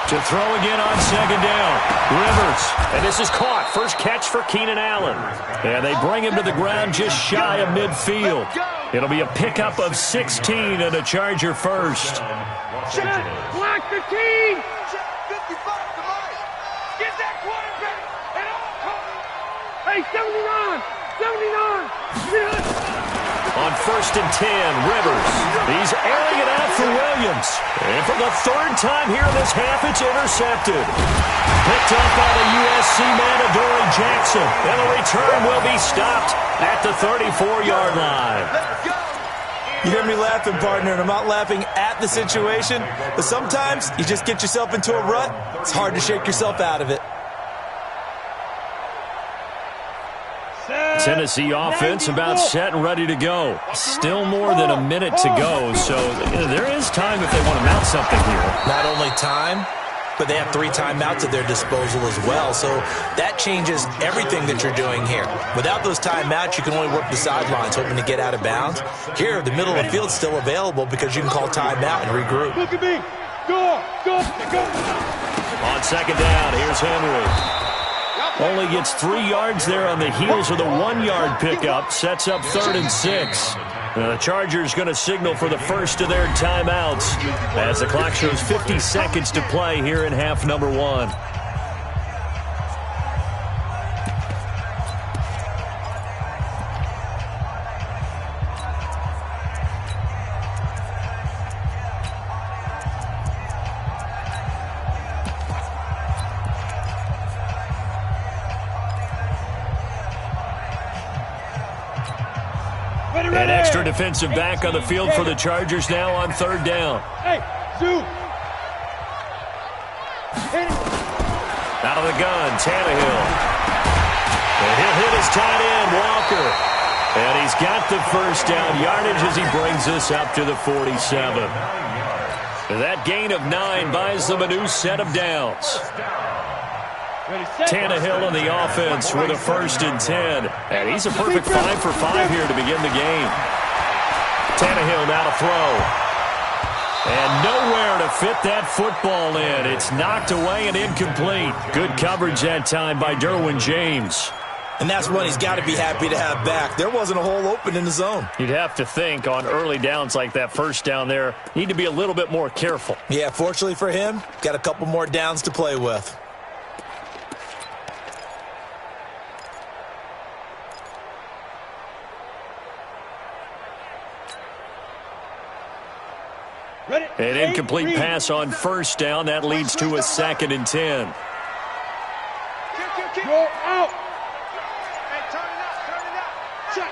S1: To throw again on second down. Rivers. And this is caught. First catch for Keenan Allen. And they bring him to the ground just shy of midfield. It'll be a pickup of 16 and a Charger first.
S2: Check. Block the team. Check. 55. Come on. Get that quarterback. And all cover. Hey, 79. 79.
S1: On first and 10, Rivers. He's airing it out for Williams. And for the third time here in this half, it's intercepted. Picked up by the USC man, Adoree Jackson. And the return will be stopped at the 34-yard line.
S3: You hear me laughing, partner, and I'm not laughing at the situation, but sometimes you just get yourself into a rut. It's hard to shake yourself out of it.
S1: Tennessee offense about set and ready to go. Still more than a minute to go, so there is time if they want to mount something here.
S3: Not only time, but they have 3 timeouts at their disposal as well, so that changes everything that you're doing here. Without those timeouts, you can only work the sidelines, hoping to get out of bounds. Here, the middle of the field's still available because you can call timeout and regroup.
S2: Look at me. Go.
S1: On second down, here's Henry. Only gets 3 yards there on the heels of the 1-yard pickup. Sets up 3rd and 6. The Chargers going to signal for the first of their timeouts as the clock shows 50 seconds to play here in half number 1. An extra defensive back on the field for the Chargers now on 3rd down.
S2: Hey, Zoo.
S1: Out of the gun, Tannehill. And he'll hit his tight end, Walker. And he's got the first down yardage as he brings us up to the 47. That gain of 9 buys them a new set of downs. Tannehill on the offense with a 1st and 10. And he's a perfect 5 for 5 here to begin the game. Tannehill now to throw. And nowhere to fit that football in. It's knocked away and incomplete. Good coverage that time by Derwin James.
S3: And that's one he's got to be happy to have back. There wasn't a hole open in the zone.
S1: You'd have to think on early downs like that first down there, need to be a little bit more careful.
S3: Yeah, fortunately for him, got a couple more downs to play with.
S1: An incomplete pass on first down. That leads to a 2nd and 10.
S2: Go out. Hey, turn it up. Check.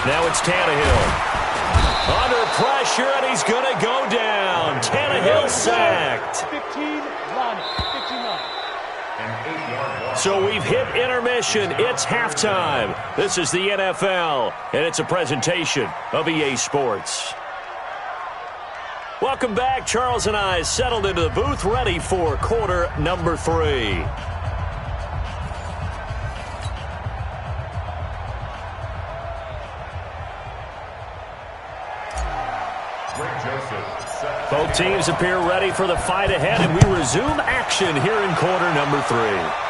S1: Now it's Tannehill. Under pressure, and he's going to go down. Tannehill sacked.
S2: 15 line.
S1: So we've hit intermission. It's halftime. This is the NFL, and it's a presentation of EA Sports. Welcome back. Charles and I settled into the booth, ready for quarter number 3. Both teams appear ready for the fight ahead, and we resume action here in quarter number 3.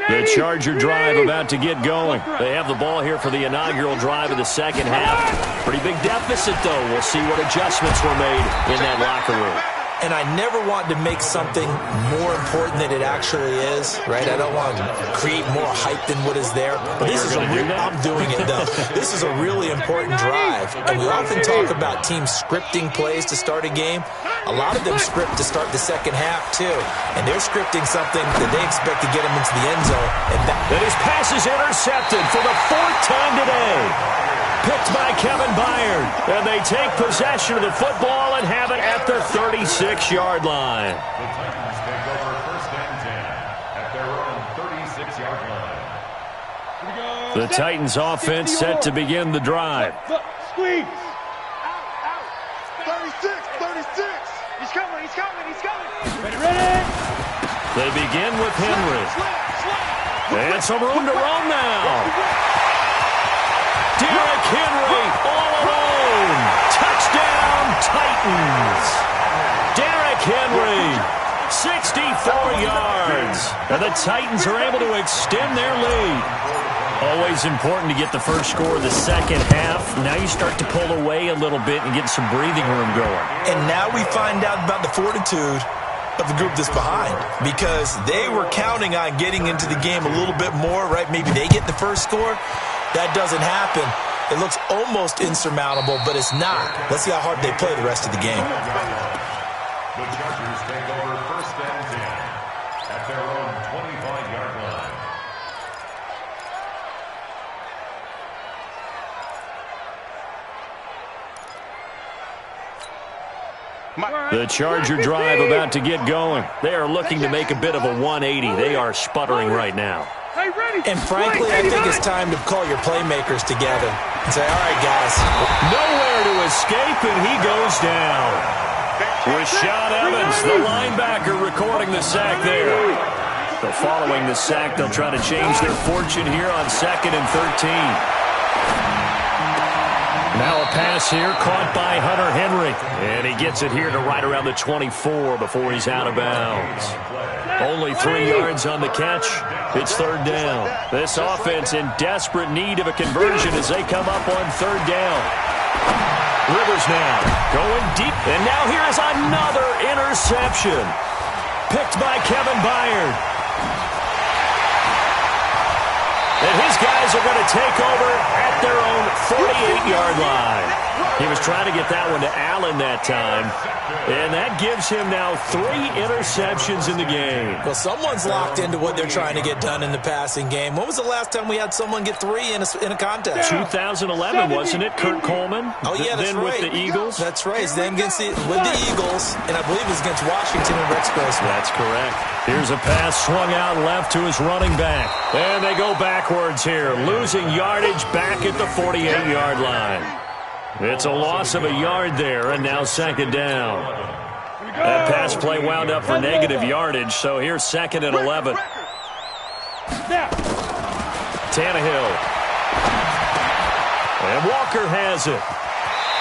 S1: The Charger drive about to get going. They have the ball here for the inaugural drive of the second half. Pretty big deficit, though. We'll see what adjustments were made in that locker room.
S3: And I never want to make something more important than it actually is, right? I don't want to create more hype than what is there. But this is I'm doing it, though. This is a really important drive. And we often talk about teams scripting plays to start a game. A lot of them script to start the second half, too. And they're scripting something that they expect to get them into the end zone.
S1: And his pass is intercepted for the 4th time today. Picked by Kevin Byard. And they take possession of the football and have it at the 36-yard line.
S5: The Titans take over first and 10 at their own 36-yard line.
S1: The Titans offense set to begin the drive.
S2: Squeeze.
S4: Out. 36. He's coming.
S2: Ready.
S1: They begin with Henry. And some room to run now. Derrick Henry all alone. Touchdown, Titans. Derrick Henry, 64 yards. And the Titans are able to extend their lead. Always important to get the first score of the second half. Now you start to pull away a little bit and get some breathing room going.
S3: And now we find out about the fortitude of the group that's behind, because they were counting on getting into the game a little bit more, right? Maybe they get the first score. That doesn't happen. It looks almost insurmountable, but it's not. Let's see how hard they play the rest of the game.
S5: The Chargers take over first and 10 at their own 25-yard line.
S1: The Charger drive about to get going. They are looking to make a bit of a 180. They are sputtering right now.
S2: Hey, ready.
S3: And frankly, I think it's time to call your playmakers together and say, all right, guys.
S1: Nowhere to escape, and he goes down. Rashaan Evans, the linebacker, recording the sack there. So following the sack, they'll try to change their fortune here on 2nd and 13. Now a pass here caught by Hunter Henry. And he gets it here to right around the 24 before he's out of bounds. Only 3 yards on the catch. It's 3rd down. This offense in desperate need of a conversion as they come up on 3rd down. Rivers now going deep. And now here is another interception. Picked by Kevin Byard. And his guys are going to take over at their own 48-yard line. He was trying to get that one to Allen that time. And that gives him now 3 interceptions in the game.
S3: Well, someone's locked into what they're trying to get done in the passing game. When was the last time we had someone get 3 in a contest?
S1: 2011, wasn't it? Kurt Coleman?
S3: Oh, yeah, that's
S1: then
S3: right.
S1: With the Eagles?
S3: That's right. Then with the Eagles, and I believe it was against Washington and Rex Grossman.
S1: That's correct. Here's a pass swung out left to his running back. And they go backwards here, losing yardage back at the 48-yard line. It's a loss of a yard there, and now 2nd down. That pass play wound up for negative yardage, so here's 2nd and 11. Tannehill. And Walker has it.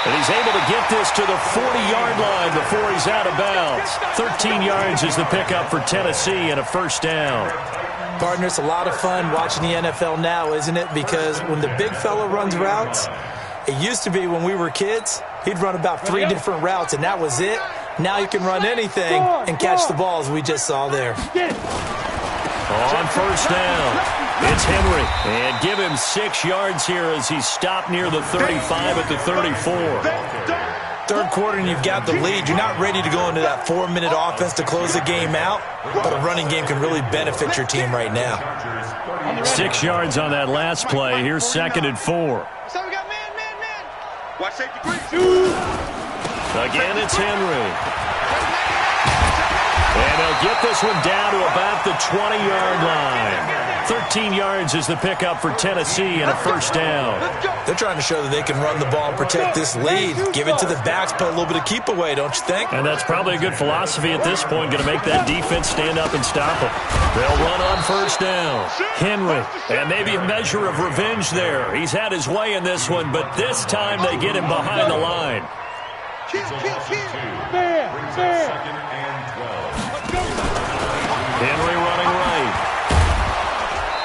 S1: And he's able to get this to the 40-yard line before he's out of bounds. 13 yards is the pickup for Tennessee and a 1st down.
S3: Partner, it's a lot of fun watching the NFL now, isn't it? Because when the big fella runs routes, it used to be when we were kids, he'd run about 3 different routes, and that was it. Now you can run anything and catch the balls we just saw there.
S1: On 1st down, it's Henry. And give him 6 yards here as he's stopped near the 35 at the 34.
S3: 3rd quarter and you've got the lead. You're not ready to go into that 4-minute offense to close the game out, but a running game can really benefit your team right now.
S1: 6 yards on that last play. Here's 2nd and 4.
S4: So we got man. Watch safety quick.
S1: Again, it's Henry. And they'll get this one down to about the 20-yard line. 13 yards is the pickup for Tennessee and a 1st down.
S3: They're trying to show that they can run the ball and protect this lead. Give it to the backs, play a little bit of keep away, don't you think?
S1: And that's probably a good philosophy at this point, going to make that defense stand up and stop them. They'll run on 1st down. Henry, and maybe a measure of revenge there. He's had his way in this one, but this time they get him behind the line. Henry running right.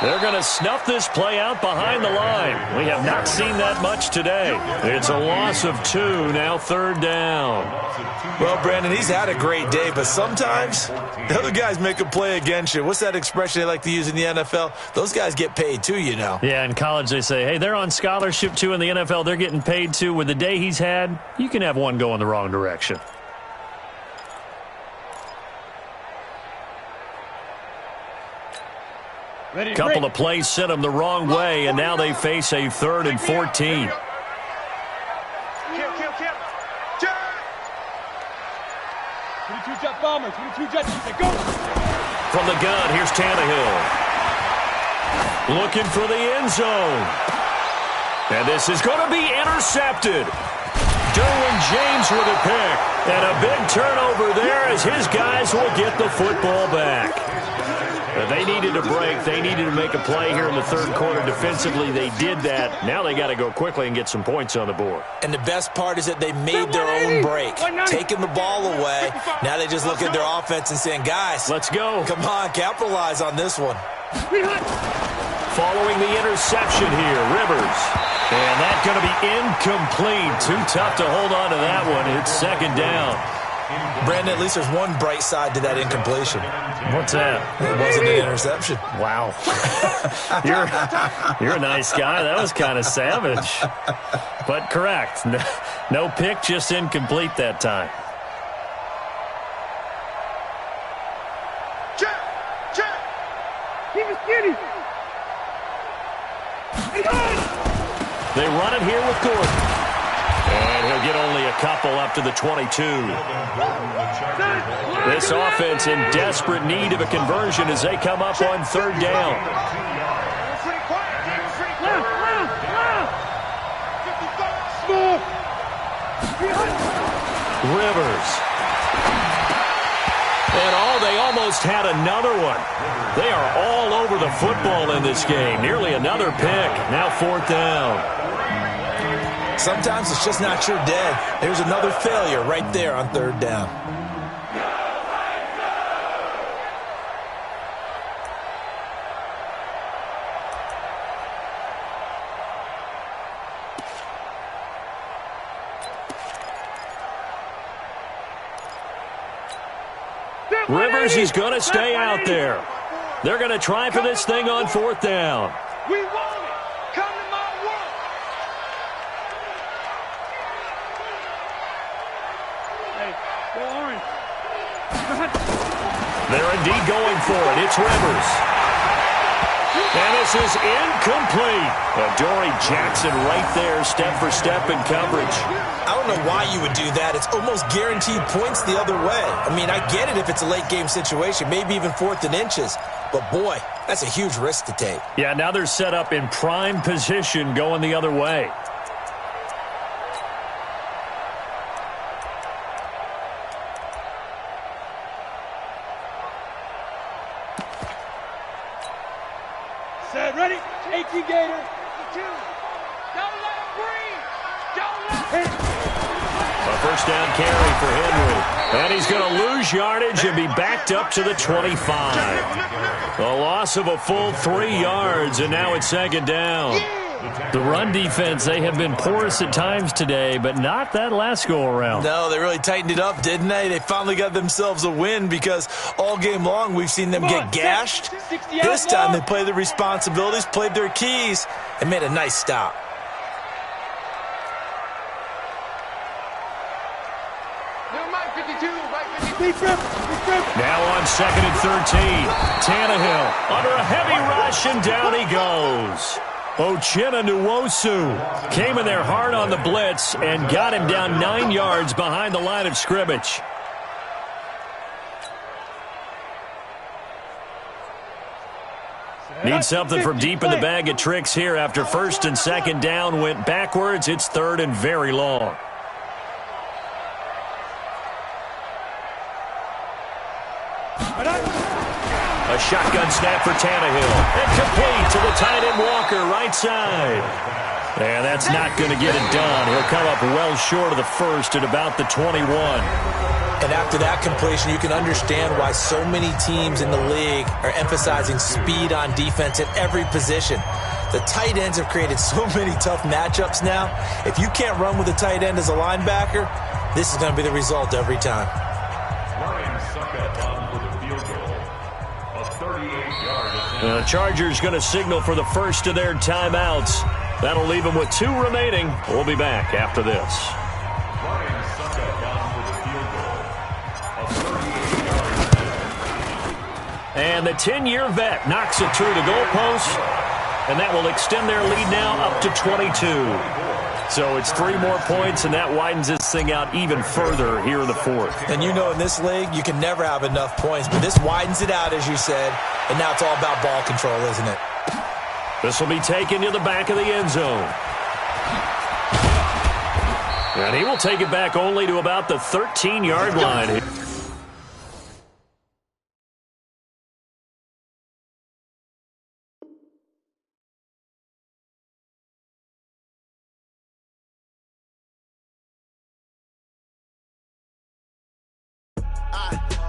S1: They're going to snuff this play out behind the line. We have not seen that much today. It's a loss of 2, now 3rd down.
S3: Well, Brandon, he's had a great day, but sometimes the other guys make a play against you. What's that expression they like to use in the NFL? Those guys get paid too, you know.
S1: Yeah, in college they say, hey, they're on scholarship too. In the NFL, they're getting paid too. With the day he's had, you can have one go in the wrong direction. Couple of plays sent them the wrong way, and now they face a 3rd and 14.
S4: him. Turn.
S2: 22 jet bomber, 22 jet, go!
S1: From the gun, here's Tannehill. Looking for the end zone. And this is going to be intercepted. Derwin James with a pick. And a big turnover there as his guys will get the football back. They needed a break. They needed to make a play here in the third quarter defensively. They did that. Now they got to go quickly and get some points on the board.
S3: And the best part is that they made their own break, taking the ball away. Now they just look at their offense and saying, guys,
S1: let's go.
S3: Come on, capitalize on this one.
S1: Following the interception here, Rivers. And that's going to be incomplete. Too tough to hold on to that one. It's second down.
S3: Brandon, at least there's one bright side to that incompletion.
S1: What's that?
S3: It wasn't an interception.
S1: Wow. You're a nice guy. That was kind of savage. But correct. No pick, just incomplete that time.
S4: Check.
S2: Keep it skinny.
S1: They run it here with Gordon. And he'll get only a couple up to the 22. This offense in desperate need of a conversion as they come up on third down. Rivers. And they almost had another one. They are all over the football in this game. Nearly another pick. Now fourth down.
S3: Sometimes it's just not your day. There's another failure right there on third down.
S1: Rivers, he's going to stay out there. They're going to try for this thing on fourth down.
S4: We want it. Come to my world.
S2: Hey, go orange.
S1: They're indeed going for it. It's Rivers. And this is incomplete. Adoree Jackson right there, step for step in coverage.
S3: I don't know why you would do that. It's almost guaranteed points the other way. I mean, I get it if it's a late game situation, maybe even fourth and inches. But, boy, that's a huge risk to take.
S1: Yeah, now they're set up in prime position going the other way.
S2: Set, ready? 18 Gator.
S4: Don't let him breathe. Don't let him.
S1: A first down carry for Henry. And he's going to lose yardage and be backed up to the 25. A loss of a full 3 yards, and now it's second down. The run defense, they have been porous at times today, but not that last go-around.
S3: No, they really tightened it up, didn't they? They finally got themselves a win because all game long we've seen them get gashed. This time they played their responsibilities, played their keys, and made a nice stop.
S1: Now on second and 13. Tannehill under a heavy rush, and down he goes. Uchenna Nwosu came in there hard on the blitz and got him down 9 yards behind the line of scrimmage. Need something from deep in the bag of tricks here after first and second down went backwards. It's third and very long. A shotgun snap for Tannehill. And complete to the tight end Walker, right side. And that's not going to get it done. He'll come up well short of the first at about the 21.
S3: And after that completion, you can understand why so many teams in the league are emphasizing speed on defense at every position. The tight ends have created so many tough matchups now. If you can't run with a tight end as a linebacker, this is going to be the result every time.
S1: The Chargers going to signal for the first of their timeouts. That'll leave them with 2 remaining. We'll be back after this. And the 10-year vet knocks it through the goalpost, and that will extend their lead now up to 22. So it's 3 more points, and that widens this thing out even further here in the fourth.
S3: And you know in this league, you can never have enough points, but this widens it out, as you said, and now it's all about ball control, isn't it?
S1: This will be taken to the back of the end zone. And he will take it back only to about the 13-yard line.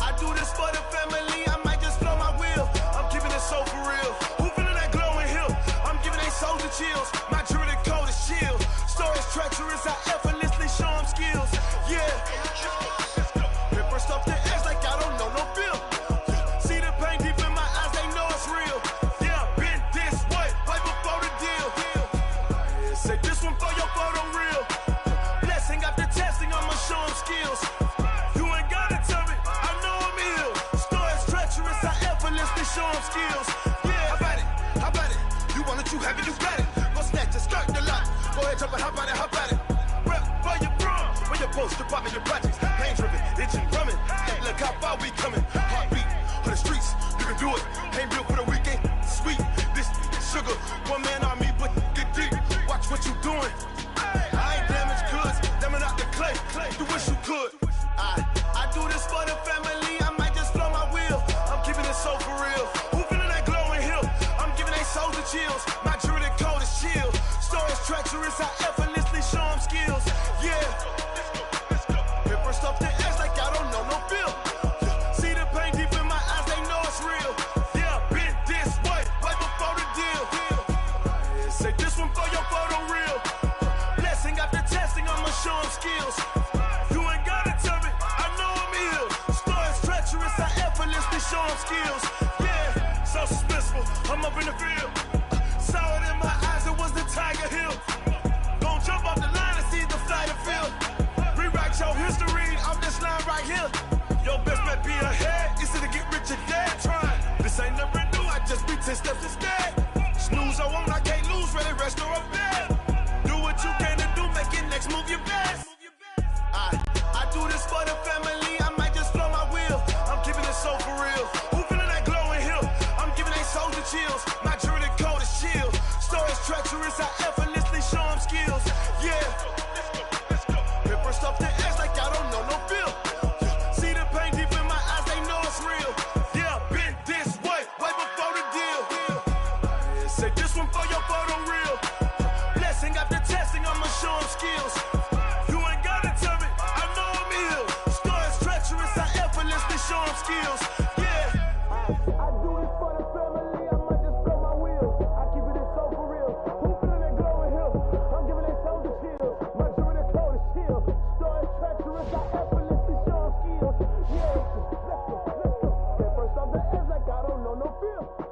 S7: I do this for the family, I might just blow my wheel. I'm keeping it so for real. Who feeling that glowing hill? I'm giving they soldier chills. My jewelry code is chill. Stories treacherous, I effortlessly show them skills. Yeah. Paper stuff the edge like I don't know no feel. See the pain deep in my eyes, they know it's real. Yeah, been this way, right before the deal. Say this one for your photo real. Blessing after testing, I'ma show them skills. Show them skills. Yeah, how about it? You want it, you have it, you got it. Go snatch it, start the lot. Go ahead, jump it, how about it? Rep where you from, where you post, department, your projects. Pain driven, itching, drumming. Hey, look how far we coming. Heartbeat on the streets, you can do it. Ain't built for the weekend, sweet. This sugar, one man on me, but get deep. Watch what you doing. I ain't damaged goods, damn out the clay. You wish you could. I do this for the family, I might just blow my wheel. I'm keeping it so for real. Who feeling that glowing hill? I'm giving they soldier chills. My jewelry code is chill. Stories treacherous, I effortlessly show them skills. Yeah. Paper stuff the edge like I don't know no feel. See the pain deep in my eyes, they know it's real. Yeah, been this way, right before the deal. Say this one for your photo real. Blessing after testing, I'ma show them skills. Show them skills, yeah, so suspenseful, I'm up in the field, saw it in my eyes, it was the Tiger Hill, gon' jump off the line and see the flight of field, rewrite your history off this line right here, your best bet be ahead, easy to get rich or dead, trying, this ain't never new, I just be 10 steps instead, snooze I won't, I can't lose, ready, rest or a bed, do what you can to do, make it next move your best, I do this for the family, I might just blow my wheel, I'm keeping it so for real. Who feeling that glowing hill? I'm giving they soldier chills. My jewelry code is chill. Stories treacherous, I effortlessly show them skills. Yeah. Paper stuff the edge like I don't know no feel. See the pain deep in my eyes, they know it's real. Yeah, been this way, right before the deal. Say this one for your photo real. Blessing after testing, I'ma show them skills. You ain't gotta tell me, I know I'm ill. Stories treacherous, I effortlessly show them skills. First off the edge like I don't know no feel.